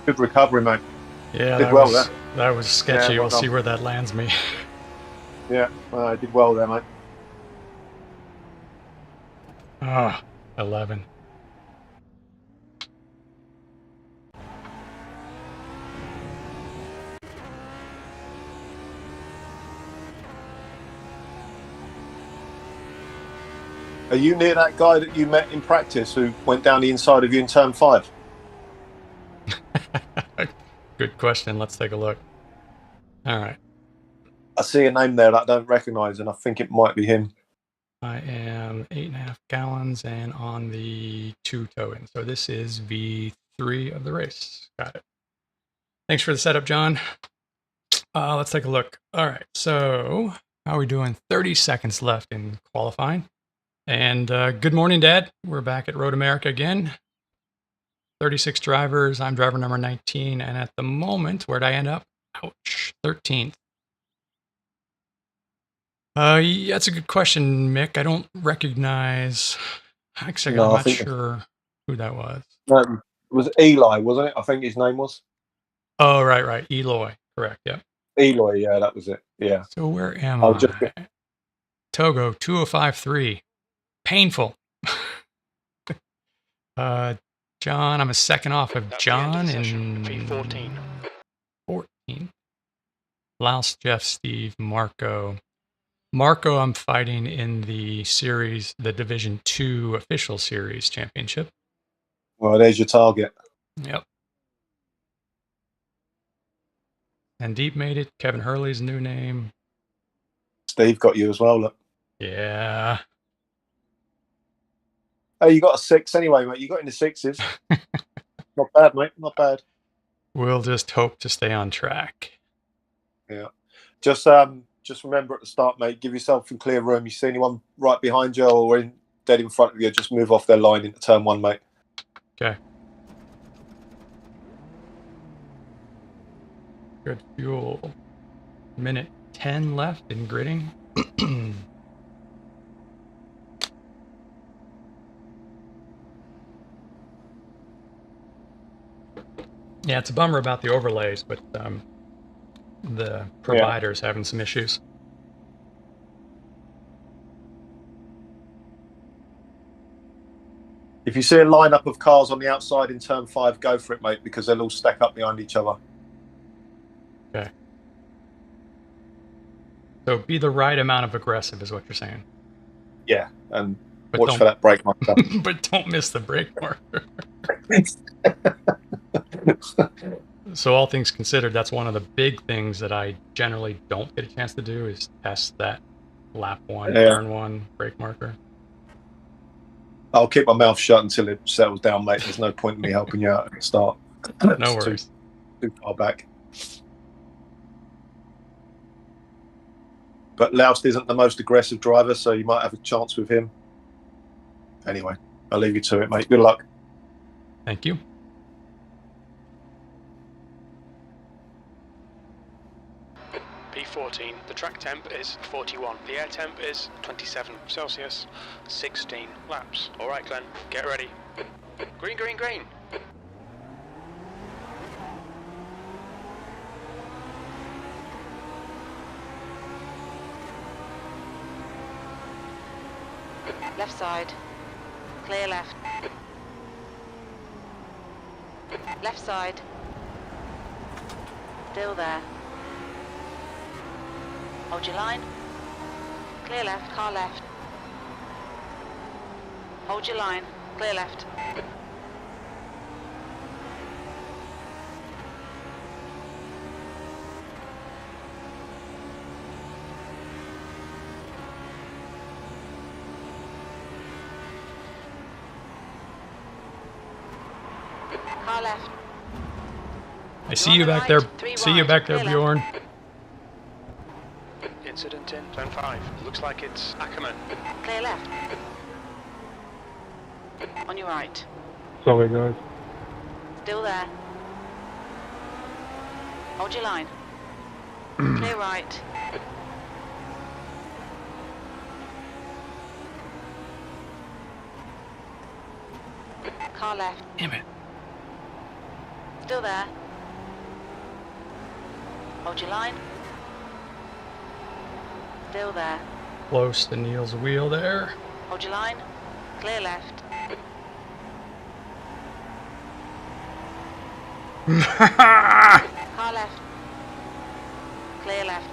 Good recovery, mate. Yeah, Did that well was there. that was sketchy. Yeah, well we'll see done. where that lands me. Yeah, I did well there, mate. Ah, 11. Are you near that guy that you met in practice who went down the inside of you in turn 5? Good question. Let's take a look. All right. I see a name there that I don't recognise, and I think it might be him. I am 8.5 gallons and on the 2 tow-in. So this is V3 of the race. Got it. Thanks for the setup, John. Let's take a look. All right. So how are we doing? 30 seconds left in qualifying. And good morning, Dad. We're back at Road America again. 36 drivers. I'm driver number 19. And at the moment, where'd I end up? Ouch. 13th. Yeah, that's a good question, Mick. I don't recognize. Actually, No, I'm I not think sure who that was. it was Eli, wasn't it? I think his name was. Oh, right. Eloy. Correct. Yep. Eloy, yeah, that was it. Yeah. So where am I I? was just Togo 2053. Painful. John, I'm a second off of That's the end of John the session. in P14. 14. Louse, Jeff, Steve, Marco. Marco, I'm fighting in the series, the Division 2 official series championship. Well, there's your target. Yep. And Deep made it. Kevin Hurley's new name. Steve got you as well, look. Yeah. Oh, you got a 6 anyway, mate. You got in the 6s. Not bad, mate. Not bad. We'll just hope to stay on track. Yeah. Just remember at the start, mate, give yourself some clear room. You see anyone right behind you or dead in front of you, just move off their line into turn 1, mate. Okay. Good fuel. Minute 10 left in gridding. Yeah, it's a bummer about the overlays, but the provider's having some issues. If you see a lineup of cars on the outside in turn 5, go for it, mate, because they'll all stack up behind each other. Okay. So be the right amount of aggressive is what you're saying. Yeah, and But watch for that brake marker. But don't miss the brake marker. So all things considered, that's one of the big things that I generally don't get a chance to do is test that lap 1, turn 1 brake marker. I'll keep my mouth shut until it settles down, mate. There's no point in me helping you out at the start. No worries. Too far back. But Laust isn't the most aggressive driver, so you might have a chance with him. Anyway, I'll leave you to it, mate. Good luck. Thank you. P14, the track temp is 41, the air temp is 27 Celsius, 16 laps. All right, Glenn, get ready. Green, green, green. Left side. Clear left. Left side. Still there. Hold your line. Clear left, car left. Hold your line. Clear left. Car left. I see you back there. See you back there, Bjorn. Incident in zone 5. Looks like it's Ackerman. Clear left. On your right. Sorry, guys. Still there. Hold your line. Clear right. Car left. Damn it. Still there. Hold your line. Still there. Close to Neil's wheel there. Hold your line. Clear left. Car left. Clear left.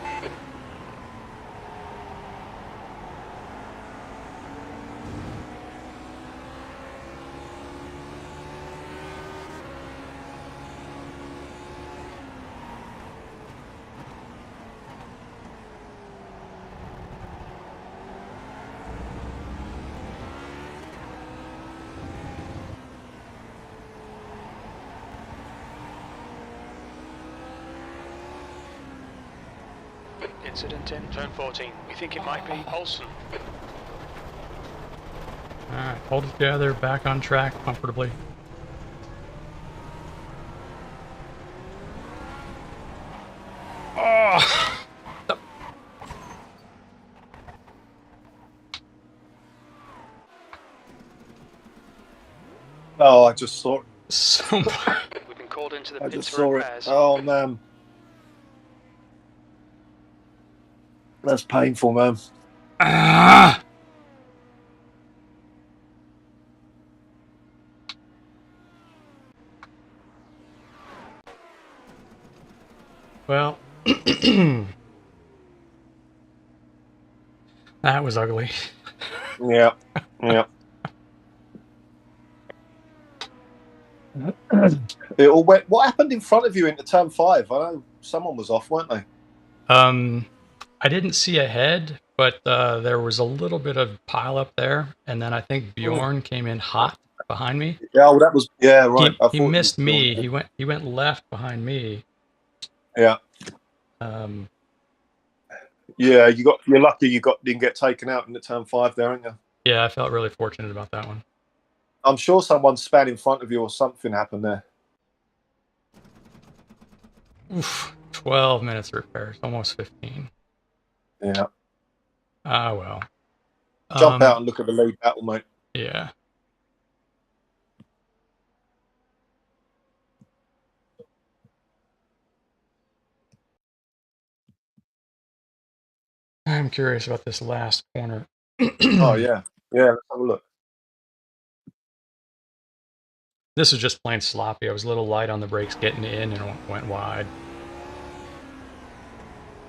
Incident in zone 14. We think it might be Olsen. Alright, hold it together, back on track comfortably. Oh! Oh, I just saw it. So much. We've been called into the I pits just for saw it. repairs. Oh, man. That's painful, man. Ah! Well, that was ugly. Yeah, yeah. It all went. What happened in front of you into turn 5? I know someone was off, weren't they? I didn't see ahead, but there was a little bit of pile up there, and then I think Bjorn came in hot behind me. Yeah, well, that was right. He missed me. He went left behind me. Yeah. Yeah, you're lucky you didn't get taken out in the turn 5 there, aren't you? Yeah, I felt really fortunate about that one. I'm sure someone span in front of you or something happened there. Oof, 12 minutes repairs, almost 15. Yeah. Ah, well. Jump out and look at the lead battle, mate. Yeah. I'm curious about this last corner. Oh, yeah. Yeah, let's have a look. This was just plain sloppy. I was a little light on the brakes getting in and went wide.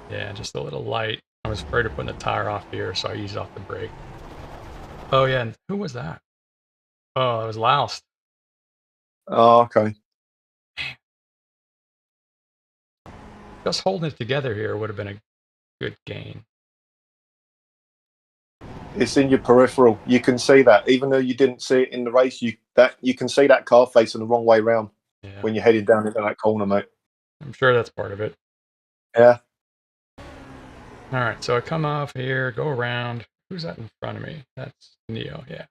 Yeah, just a little light. I was afraid of putting the tire off here, so I eased off the brake. Oh, yeah, and who was that? Oh, it was Loust. Oh, okay. Just holding it together here would have been a good gain. It's in your peripheral. You can see that, even though you didn't see it in the race. You can see that car facing the wrong way round when you're heading down into that corner, mate. I'm sure that's part of it. Yeah. All right, so I come off here, go around. Who's that in front of me? That's Neo. Yeah.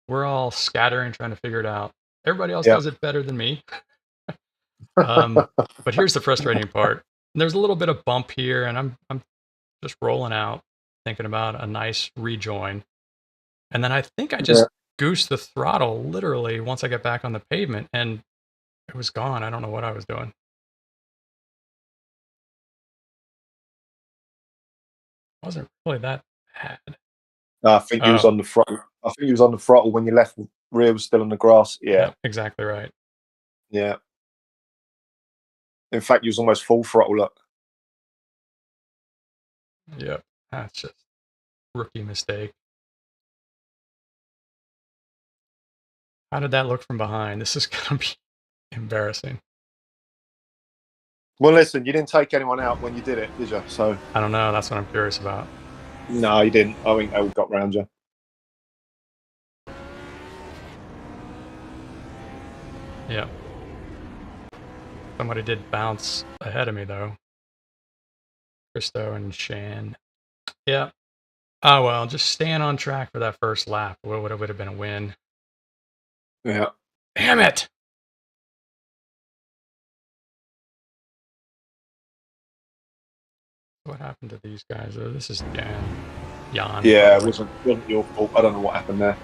We're all scattering, trying to figure it out. Everybody else does it better than me. But here's the frustrating part. There's a little bit of bump here, and I'm just rolling out, thinking about a nice rejoin. And then I think I just goosed the throttle literally once I got back on the pavement, and it was gone. I don't know what I was doing. It wasn't really that bad. I think he was on the throttle. I think he was on the throttle when your left rear was still on the grass. Yeah, exactly right. Yeah. In fact, he was almost full throttle. Look. Yep, that's just rookie mistake. How did that look from behind? This is gonna be embarrassing. Well, listen, you didn't take anyone out when you did it, did you? So I don't know. That's what I'm curious about. No, you didn't. I think they all got round you. Yeah. Somebody did bounce ahead of me, though. Christo and Shan. Yeah. Oh, well, just staying on track for that first lap would have been a win. Yeah. Damn it! What happened to these guys? Oh, this is Jan. Yeah, it wasn't your fault. I don't know what happened there.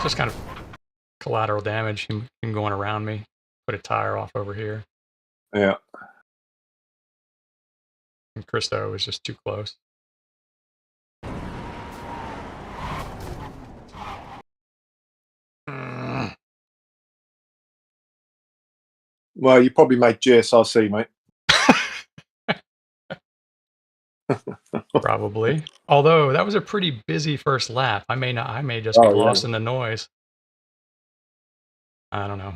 Just kind of collateral damage. Him going around me. Put a tire off over here. Yeah. And Christo was just too close. Well, you probably made GSRC, mate. Probably. Although that was a pretty busy first lap. I may just be lost in the noise. I don't know.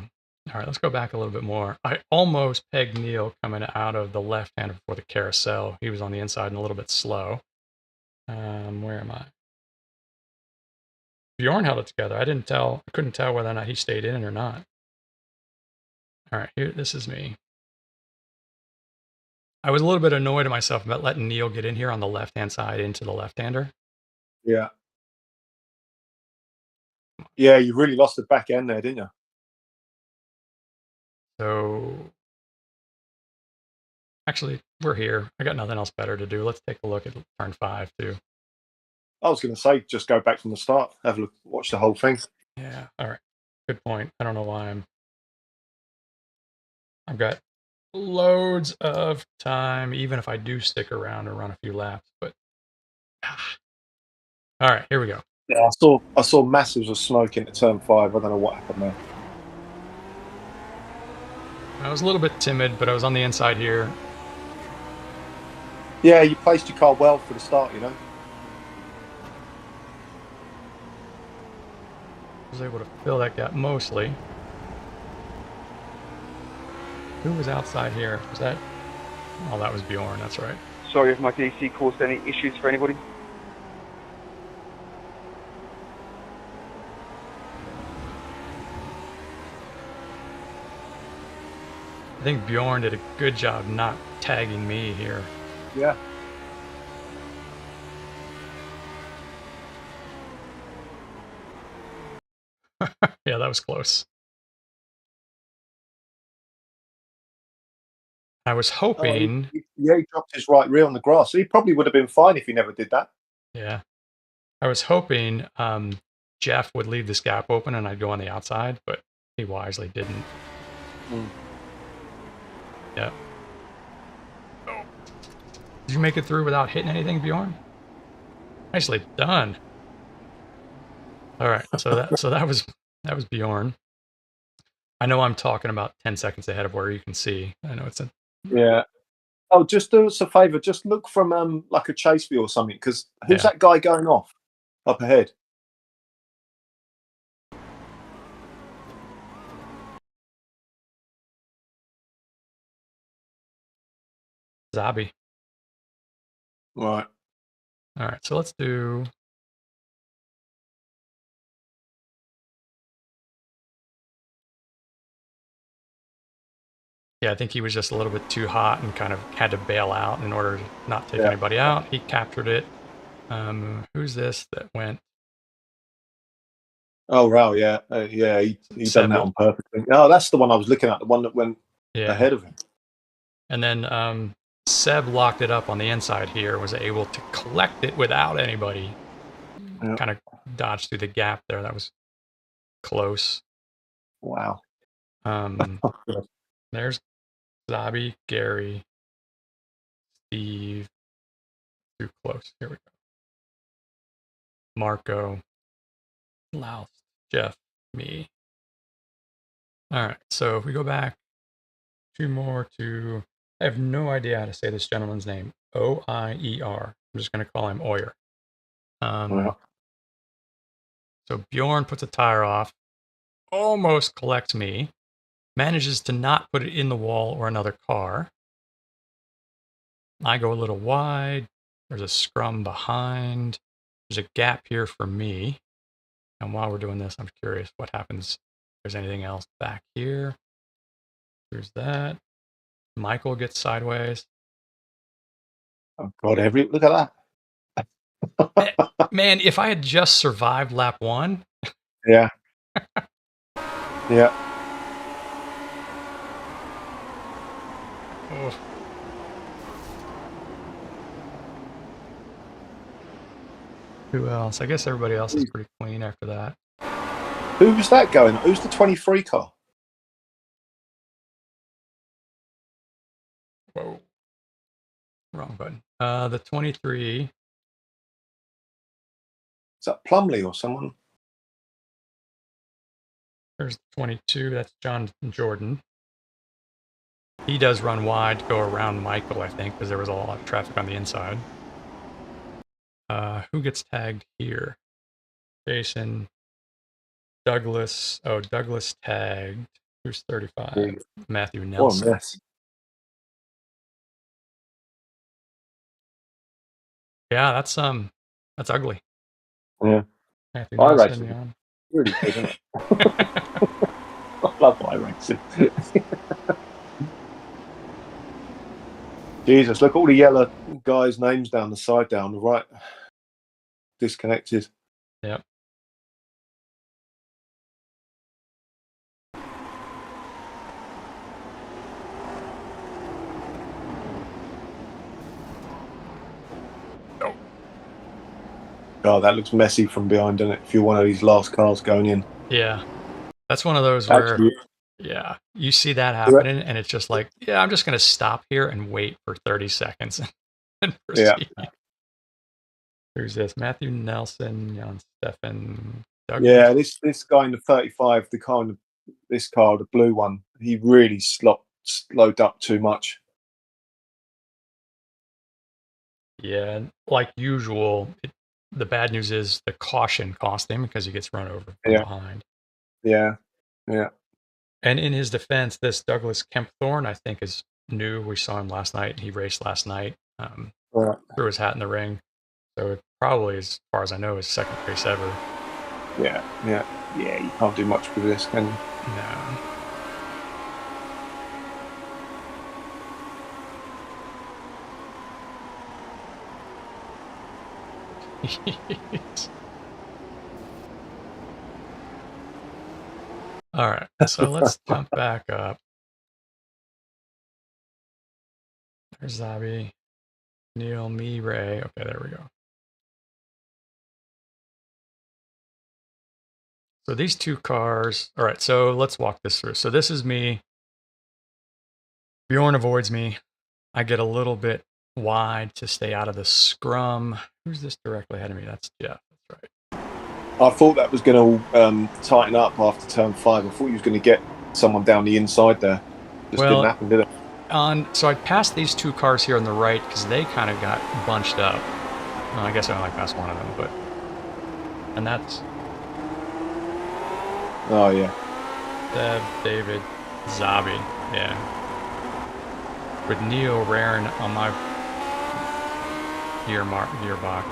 All right, let's go back a little bit more. I almost pegged Neil coming out of the left-hander before the carousel. He was on the inside and a little bit slow. Where am I? Bjorn held it together. I couldn't tell whether or not he stayed in or not. All right, this is me. I was a little bit annoyed at myself about letting Neil get in here on the left-hand side into the left-hander. Yeah. Yeah, you really lost the back end there, didn't you? So, actually, we're here. I got nothing else better to do. Let's take a look at turn 5, too. I was going to say, just go back from the start. Have a look, watch the whole thing. Yeah, all right. Good point. I don't know why I've got loads of time, even if I do stick around and run a few laps, but all right, here we go. Yeah, I saw masses of smoke into turn 5. I don't know what happened there. I was a little bit timid, but I was on the inside here. Yeah, you placed your car well for the start, you know. I was able to fill that gap mostly. Who was outside here? Was that? Oh, that was Bjorn. That's right. Sorry if my DC caused any issues for anybody. I think Bjorn did a good job not tagging me here. Yeah. Yeah, that was close. I was hoping... Yeah, he dropped his right rear on the grass. He probably would have been fine if he never did that. Yeah. I was hoping Jeff would leave this gap open and I'd go on the outside, but he wisely didn't. Yeah. Oh. Did you make it through without hitting anything, Bjorn? Nicely done. All right, so that was Bjorn. I know I'm talking about 10 seconds ahead of where you can see. I know it's a... Yeah. Oh, just do us a favour. Just look from like a chase view or something, because who's that guy going off up ahead? Zabi. Right. All right, so let's do. Yeah, I think he was just a little bit too hot and kind of had to bail out in order to not take anybody out. He captured it. Who's this that went? Oh, wow, yeah. He done that on purpose. Oh, that's the one I was looking at, the one that went ahead of him. And then Seb locked it up on the inside here, was able to collect it without anybody. Yep. Kind of dodged through the gap there. That was close. Wow. There's Zabi, Gary, Steve. Too close. Here we go. Marco, Laos, Jeff, me. All right. So if we go back 2 more to, I have no idea how to say this gentleman's name. Oier. I'm just going to call him Oyer. So Bjorn puts a tire off, almost collects me, manages to not put it in the wall or another car. I go a little wide. There's a scrum behind. There's a gap here for me. And while we're doing this, I'm curious what happens if there's anything else back here. There's that. Michael gets sideways. Oh, God, look at that. Man, if I had just survived lap 1. Yeah. Yeah. Oh. Who else? I guess everybody else is pretty clean after that. Who was that going? Who's the 23 car? Whoa. Wrong button. The 23. Is that Plumley or someone? There's 22. That's John Jordan. He does run wide to go around Michael, I think, because there was a lot of traffic on the inside. Who gets tagged here? Jason. Douglas. Oh, Douglas tagged. Who's 35? Matthew Nelson. Oh, yes. Yeah, that's ugly. Yeah. Matthew Nelson, iRacing. Really good, isn't it? I love iRacing. Jesus, look, all the yellow guys' names down the side, down the right. Disconnected. Yep. Oh, that looks messy from behind, doesn't it? If you're one of these last cars going in. Yeah. That's one of those where, yeah, you see that happening, and it's just like, yeah, I'm just going to stop here and wait for 30 seconds and proceed. Yeah. Who's this? Matthew Nelson, Jan Stefan. Douglas. Yeah, this guy in the 35, this car, the blue one, he really slowed up too much. Yeah, like usual, the bad news is the caution cost him because he gets run over from behind. Yeah. And in his defense, this Douglas Kempthorne, I think, is new. We saw him last night. He raced last night. Threw his hat in the ring. So it probably, as far as I know, his second race ever. Yeah. You can't do much with this, can you? No. All right, so let's jump back up. There's Zabi, Neil, me, Ray. Okay, there we go. So these 2 cars. All right, so let's walk this through. So this is me. Bjorn avoids me. I get a little bit wide to stay out of the scrum. Who's this directly ahead of me? That's Jeff. That's right. I thought that was going to tighten up after turn 5. I thought you was going to get someone down the inside there. Just didn't happen, did it? So I passed these 2 cars here on the right because they kind of got bunched up. Well, I guess I only passed one of them, but... And that's... Oh, yeah. Deb, David, Zabi. Yeah. with Neil raring on my gearbox.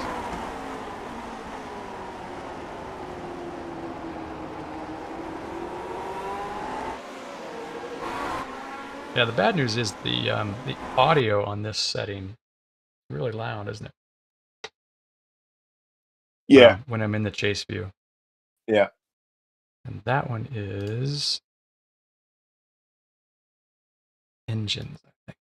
Yeah, the bad news is the audio on this setting is really loud, isn't it? Yeah. When I'm in the chase view. Yeah. And that one is engines, I think.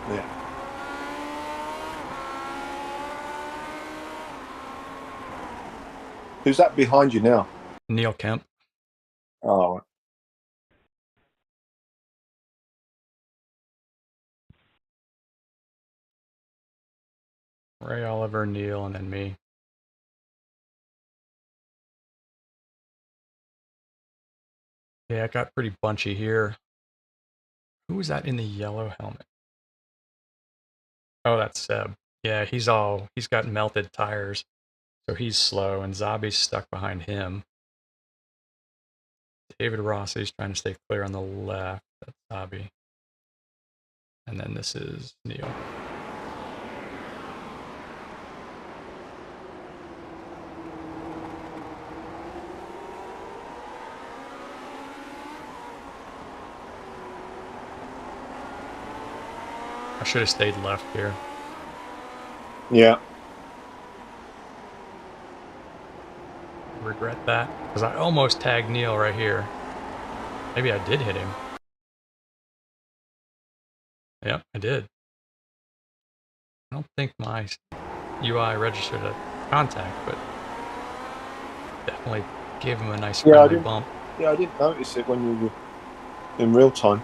Yeah. Who's that behind you now? Neil Kemp. Oh. Ray Oliver, Neil, and then me. Yeah, it got pretty bunchy here. Who was that in the yellow helmet? Oh, that's Seb. Yeah, he's got melted tires, so he's slow, and Zabi's stuck behind him. David Rossi's trying to stay clear on the left. That's Zabi. And then this is Neil. I should have stayed left here. Yeah. Regret that, because I almost tagged Neil right here. Maybe I did hit him. Yep, I did. I don't think my UI registered a contact, but definitely gave him a nice friendly bump. Yeah, I didn't notice it when you were in real time.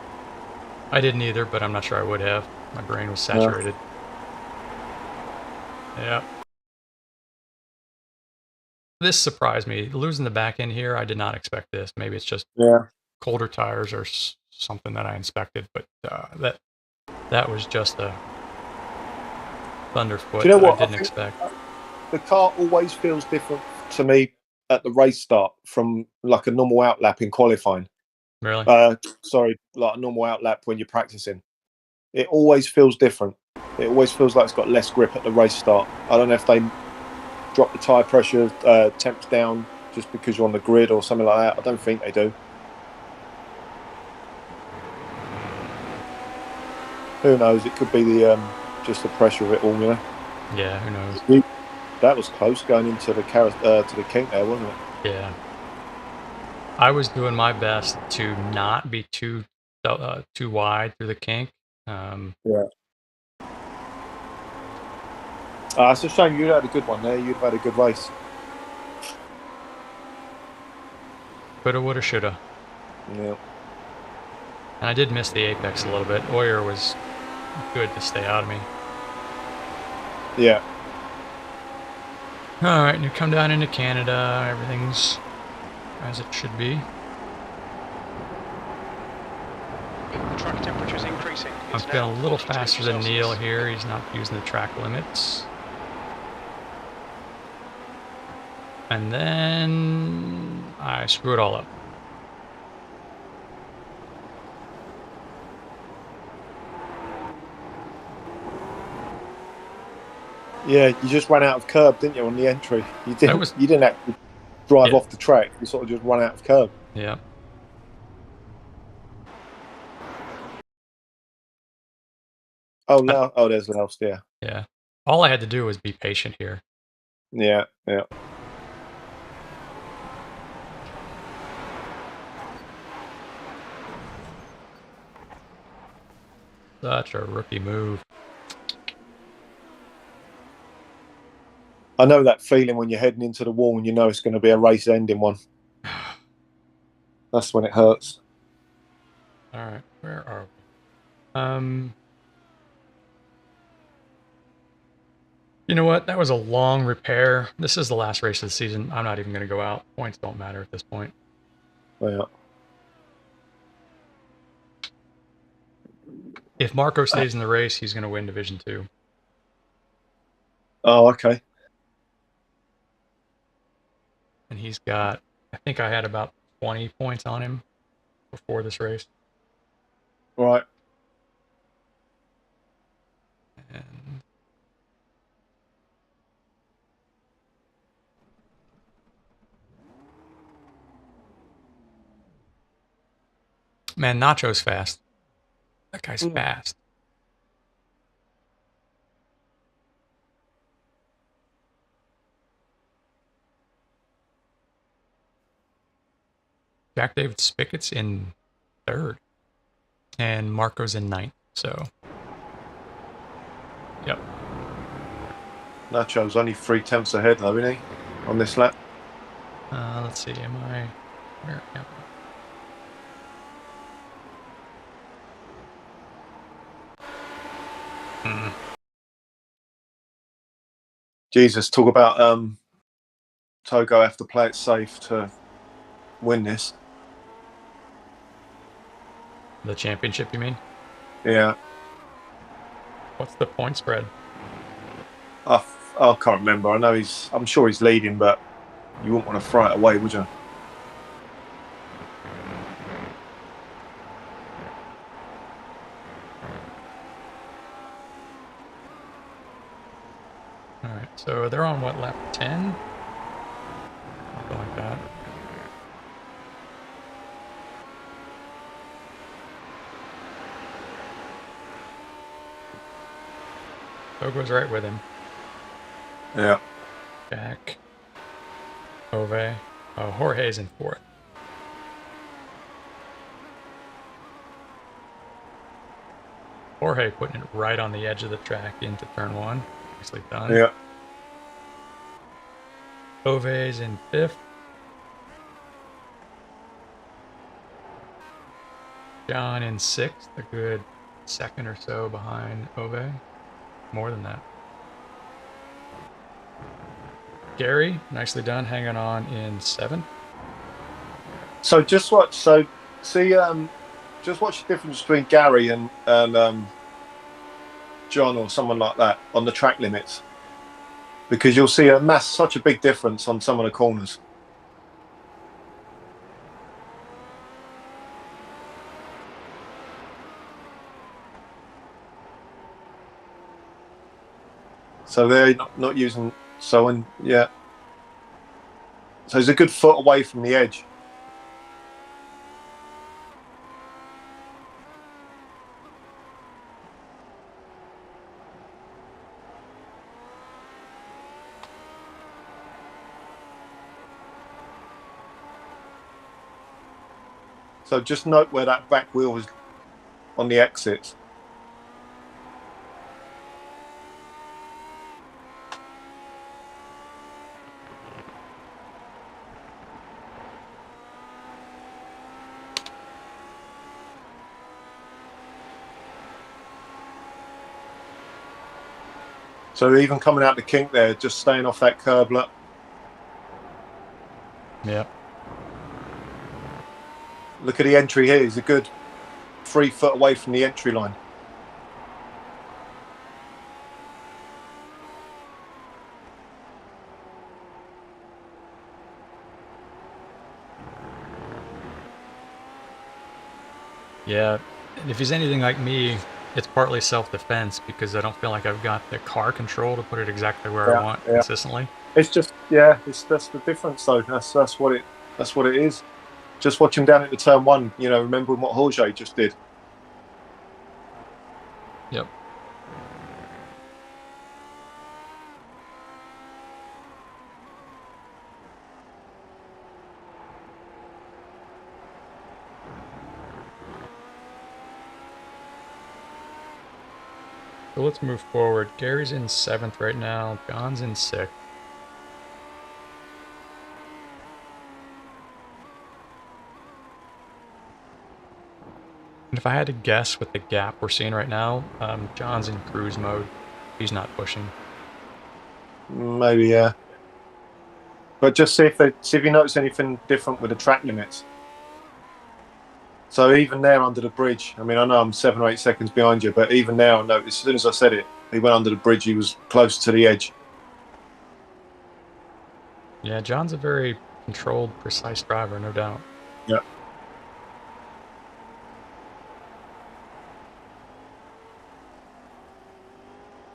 I didn't either, but I'm not sure I would have. My brain was saturated. Yeah. This surprised me. Losing the back end here, I did not expect this. Maybe it's just colder tires or something that I inspected, but that was just a thunderfoot that I didn't expect. The car always feels different to me at the race start from like a normal outlap in qualifying. Really? Sorry, like a normal outlap when you're practicing. It always feels different. It always feels like it's got less grip at the race start. I don't know if they drop the tyre pressure, temps down just because you're on the grid or something like that. I don't think they do. Who knows? It could be the just the pressure of it all, you know. Yeah, who knows? That was close going into the to the kink there, wasn't it? Yeah. I was doing my best to not be too wide through the kink. Yeah. It's a shame you had a good one there. You'd have had a good race. Coulda, woulda, shoulda. Yeah. And I did miss the apex a little bit. Oyer was good to stay out of me. Yeah. All right, and you come down into Canada. Everything's as it should be. Track temperature's increasing. I'm feeling a little faster than Neil here. He's not using the track limits. And then I screw it all up. Yeah, you just ran out of curb, didn't you, on the entry? You didn't. You didn't actually drive off the track. You sort of just run out of curb. Yeah. Oh no! Oh, there's Laos. Yeah. Yeah. All I had to do was be patient here. Yeah. Yeah. Such a rookie move. I know that feeling when you're heading into the wall and you know it's going to be a race-ending one. That's when it hurts. All right, where are we? You know what? That was a long repair. This is the last race of the season. I'm not even going to go out. Points don't matter at this point. Yeah. If Marco stays in the race, he's going to win Division 2. Oh, okay. And he's got, I think I had about 20 points on him before this race. Right. And man, Nacho's fast. That guy's fast. Jack David Spickett's in 3rd. And Marco's in 9th. So, yep. Nacho's only 3/10 ahead, though, isn't he? On this lap. Let's see. Am I? Where am I? Jesus, talk about Togo have to play it safe to win this. The championship, you mean? Yeah. What's the point spread? I can't remember. I know I'm sure he's leading, but you wouldn't want to throw it away, would you? All right, so they're on what, lap 10? Something like that. Togo's right with him. Yeah. Jack. Ove. Oh, Jorge's in 4th. Jorge putting it right on the edge of the track into turn 1. Nicely done. Yeah. Ove's in 5th. John in 6th, a good second or so behind Ove. More than that. Gary, nicely done, hanging on in 7th. So just watch. So see, just watch the difference between Gary and John or someone like that on the track limits, because you'll see such a big difference on some of the corners. So they're not using. So he's a good foot away from the edge. So just note where that back wheel was on the exits. So even coming out the kink there, just staying off that curblet. Yeah. Look at the entry here. He's a good 3 foot away from the entry line. Yeah. And if he's anything like me, it's partly self-defense because I don't feel like I've got the car control to put it exactly where I want consistently. It's just that's the difference though. That's what it is. Just watch him down at the turn 1, remembering what Jorge just did. Yep. So let's move forward. Gary's in 7th right now. John's in 6th. And if I had to guess with the gap we're seeing right now, John's in cruise mode. He's not pushing. Maybe, yeah. But just see if you notice anything different with the track limits. So even there under the bridge, I mean, I know I'm 7 or 8 seconds behind you, but even now, I know as soon as I said it, he went under the bridge. He was close to the edge. Yeah, John's a very controlled, precise driver, no doubt. Yeah.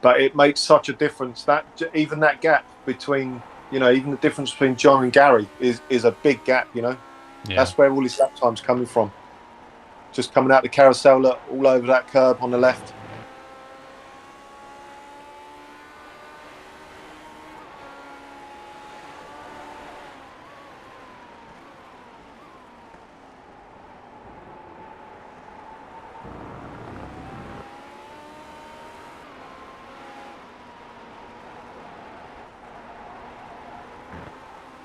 But it makes such a difference that even that gap between, even the difference between John and Gary is a big gap, Yeah. That's where all his lap time's coming from. Just coming out the carousel, look, all over that curb on the left.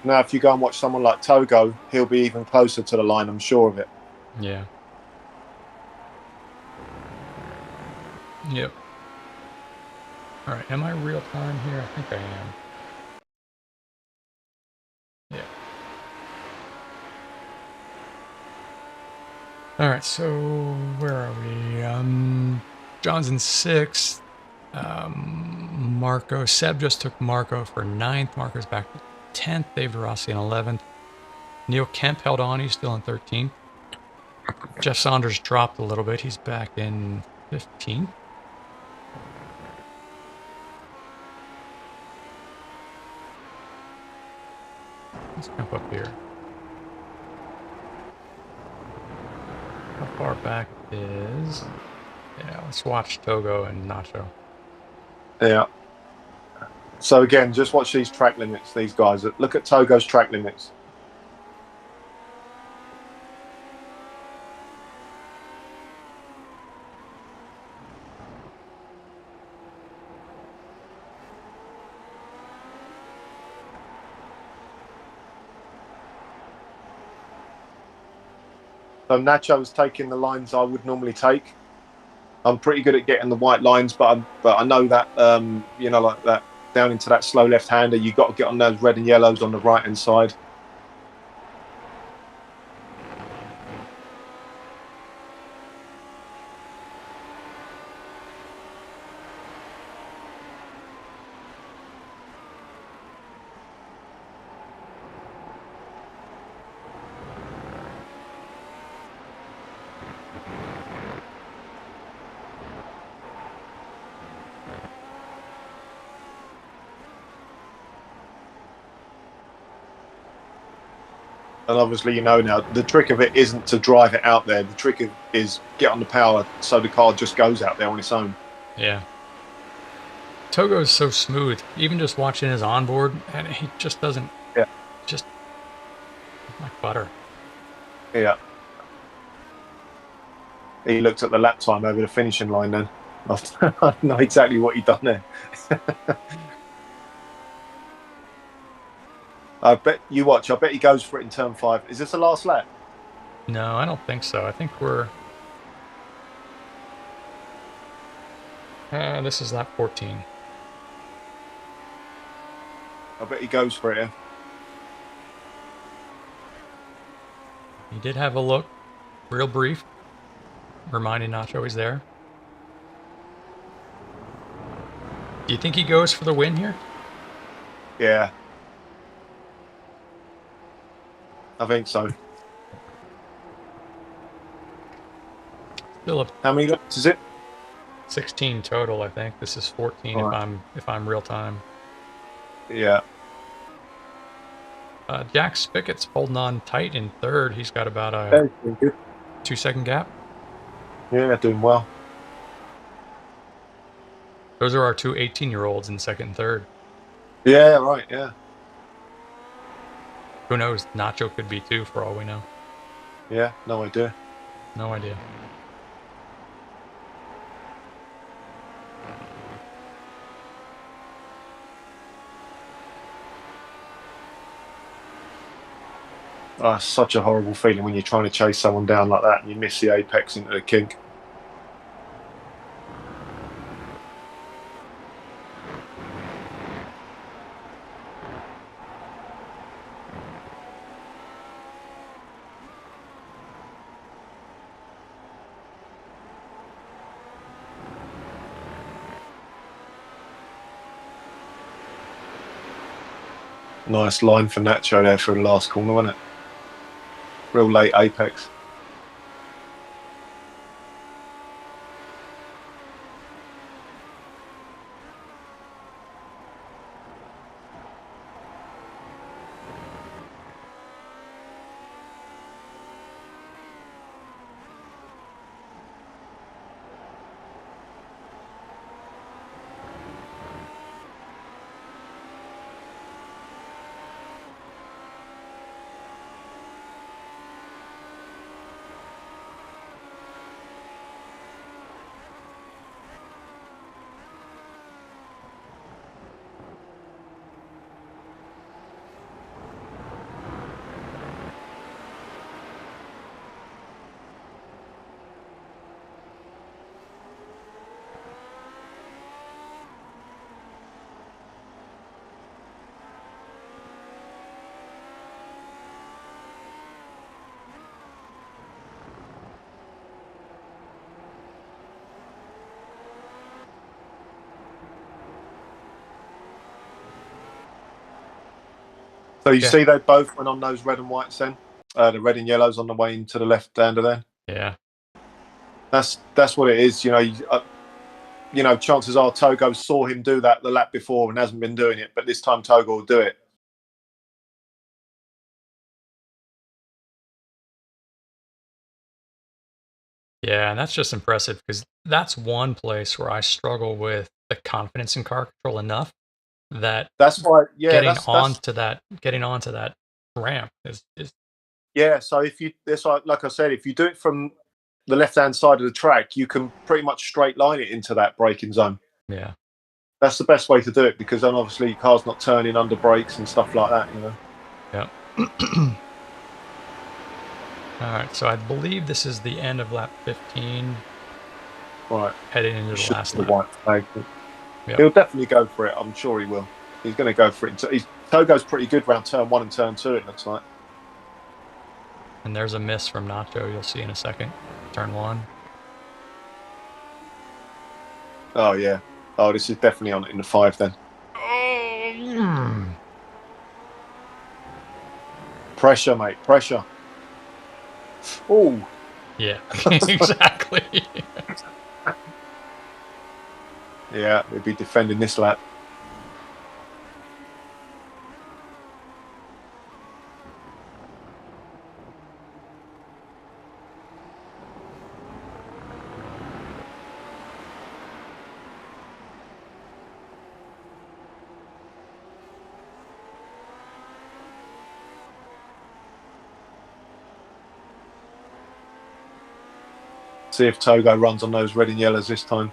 Now, if you go and watch someone like Togo, he'll be even closer to the line, I'm sure of it. Yeah. Yep. All right, am I real time here? I think I am. Yeah. All right, so where are we? John's in 6th. Marco, Seb just took Marco for 9th. Marco's back to 10th. Dave Rossi in 11th. Neil Kemp held on. He's still in 13th. Jeff Saunders dropped a little bit. He's back in 15th. Let's jump up here. How far back is... Yeah, let's watch Togo and Nacho. Yeah. So again, just watch these track limits, these guys. Look at Togo's track limits. So Nacho's taking the lines I would normally take. I'm pretty good at getting the white lines, but I know that like that down into that slow left-hander, you got to get on those red and yellows on the right-hand side. And obviously, now the trick of it isn't to drive it out there. The trick is get on the power so the car just goes out there on its own. Yeah. Togo is so smooth. Even just watching his onboard, and he just doesn't... Yeah. Just like butter. Yeah. He looked at the lap time over the finishing line then. I know exactly what he'd done there. I bet you watch. I bet he goes for it in turn 5. Is this the last lap? No, I don't think so. I think we're... this is lap 14. I bet he goes for it. Yeah. He did have a look, real brief, reminding Nacho he's there. Do you think he goes for the win here? Yeah. I think so. Still How many laps is it? 16 total, I think. This is 14 if I'm real time. Yeah. Jack Spickett's holding on tight in 3rd. He's got about a 2-second gap. Yeah, doing well. Those are our two 18-year-olds in 2nd and 3rd. Yeah, right, yeah. Who knows? Nacho could be too, for all we know. Yeah, no idea. No idea. Oh, it's such a horrible feeling when you're trying to chase someone down like that and you miss the apex into the kink. Nice line for Nacho there for the last corner, wasn't it? Real late apex. So you see they both went on those red and whites then? The red and yellows on the way into the left-hander then? Yeah. That's what it is. Chances are Togo saw him do that the lap before and hasn't been doing it, but this time Togo will do it. Yeah, and that's just impressive because that's one place where I struggle with the confidence in car control enough that that's why getting onto that ramp is yeah. So if you like I said, if you do it from the left-hand side of the track, you can pretty much straight line it into that braking zone. Yeah, that's the best way to do it because then obviously your car's not turning under brakes and stuff like that. Yeah. All right, so I believe this is the end of lap 15. Right, heading into the last lap. White flag. Yep. He'll definitely go for it. I'm sure he will. He's going to go for it. Togo's pretty good round turn 1 and turn 2. It looks like. And there's a miss from Nacho. You'll see in a second. Turn 1. Oh yeah. Oh, this is definitely on in the 5 then. Pressure, mate. Pressure. Oh. Yeah. Exactly. Yeah, he'll be defending this lap. See if Togo runs on those red and yellows this time.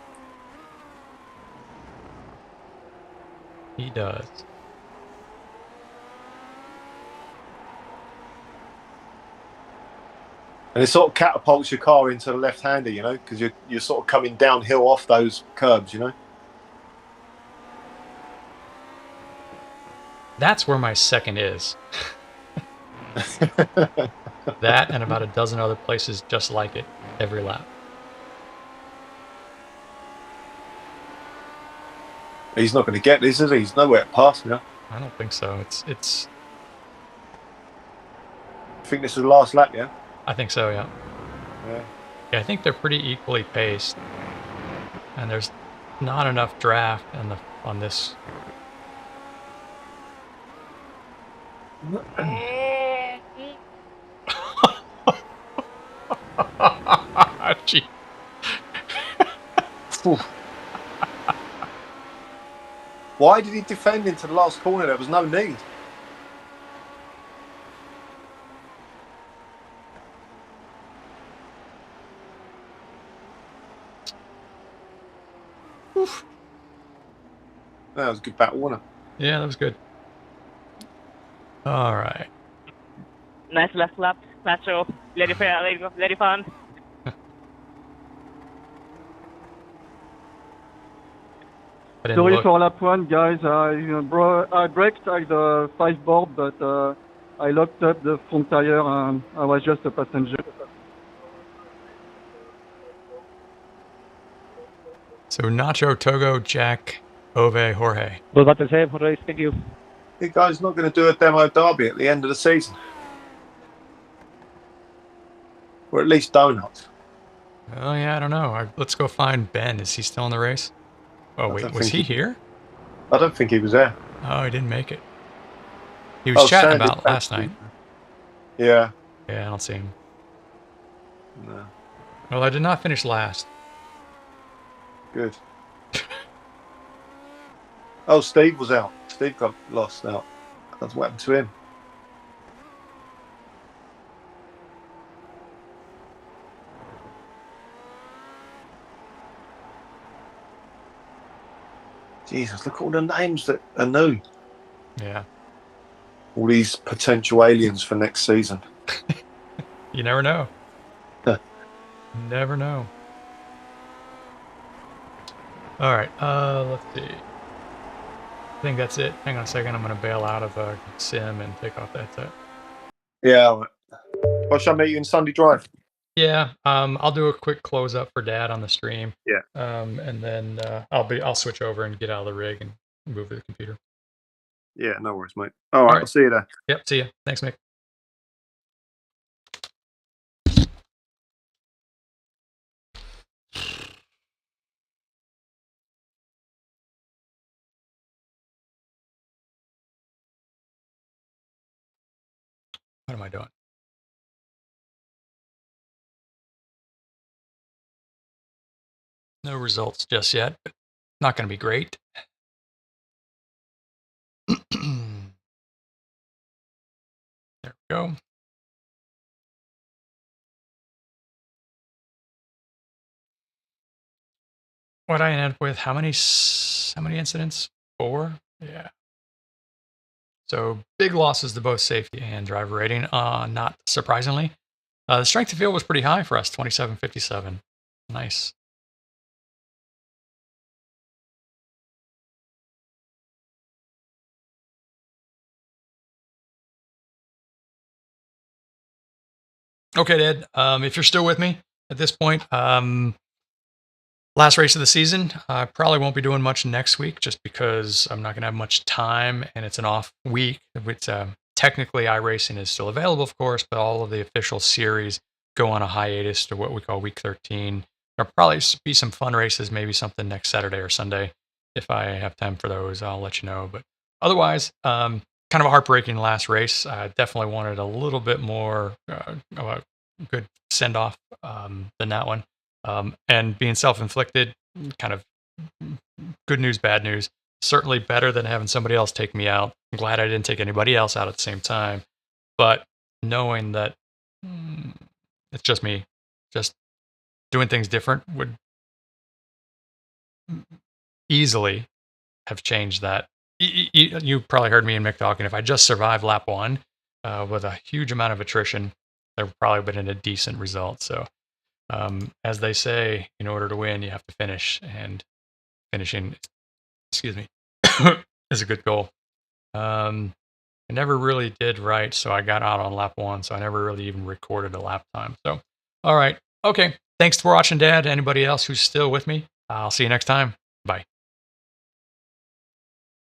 He does. And it sort of catapults your car into the left-hander, because you're sort of coming downhill off those curbs, That's where my second is. That and about a dozen other places just like it every lap. He's not going to get this, is he? He's nowhere to pass now. I don't think so. It's. I think this is the last lap, yeah? I think so, yeah. Yeah, I think they're pretty equally paced. And there's not enough draft on this. Gee. Why did he defend into the last corner? There was no need. Oof. That was a good battle, wasn't it? Yeah, that was good. All right. Nice left lap, Nacho. Let it fun. Sorry for lap 1, guys. I braked at the 5 board, but I locked up the front tire and I was just a passenger. So Nacho, Togo, Jack, Ove, Jorge. Was about to say, Jorge, thank you. The guy's not going to do a demo derby at the end of the season. Or at least donuts. Oh, yeah, I don't know. Let's go find Ben. Is he still in the race? Oh, wait, was he here? I don't think he was there. Oh, he didn't make it. He was chatting about last night. Yeah. Yeah, I don't see him. No. Well, I did not finish last. Good. Oh, Steve was out. Steve got lost out. That's what happened to him. Jesus, look at all the names that are new. Yeah. All these potential aliens for next season. You never know. Never know. All right, let's see. I think that's it. Hang on a second. I'm going to bail out of Sim and take off the headset. Yeah. Well, shall I meet you in Sunday Drive? Yeah. I'll do a quick close up for Dad on the stream. Yeah. And then I'll switch over and get out of the rig and move to the computer. Yeah, no worries, mate. All right. I'll see you there. Yep. See you. Thanks, Mick. What am I doing? No results just yet, but not going to be great. There we go. What I ended up with, how many incidents? 4? Yeah. So big losses to both safety and driver rating, not surprisingly. The strength of field was pretty high for us, 2757. Nice. Okay, Dad, if you're still with me at this point, last race of the season. I probably won't be doing much next week just because I'm not going to have much time and it's an off week. It's, technically, iRacing is still available, of course, but all of the official series go on a hiatus to what we call week 13. There'll probably be some fun races, maybe something next Saturday or Sunday. If I have time for those, I'll let you know. But otherwise, kind of a heartbreaking last race. I definitely wanted a little bit more of a good send-off than that one. And being self-inflicted, kind of good news, bad news. Certainly better than having somebody else take me out. I'm glad I didn't take anybody else out at the same time. But knowing that it's just me, just doing things different would easily have changed that. You probably heard me and Mick talking. If I just survived lap 1 with a huge amount of attrition, there would probably have been a decent result. So as they say, in order to win, you have to finish, and finishing, is a good goal. I never really did right, so I got out on lap 1, so I never really even recorded a lap time. So, all right. Okay. Thanks for watching, Dad. Anybody else who's still with me, I'll see you next time. Bye.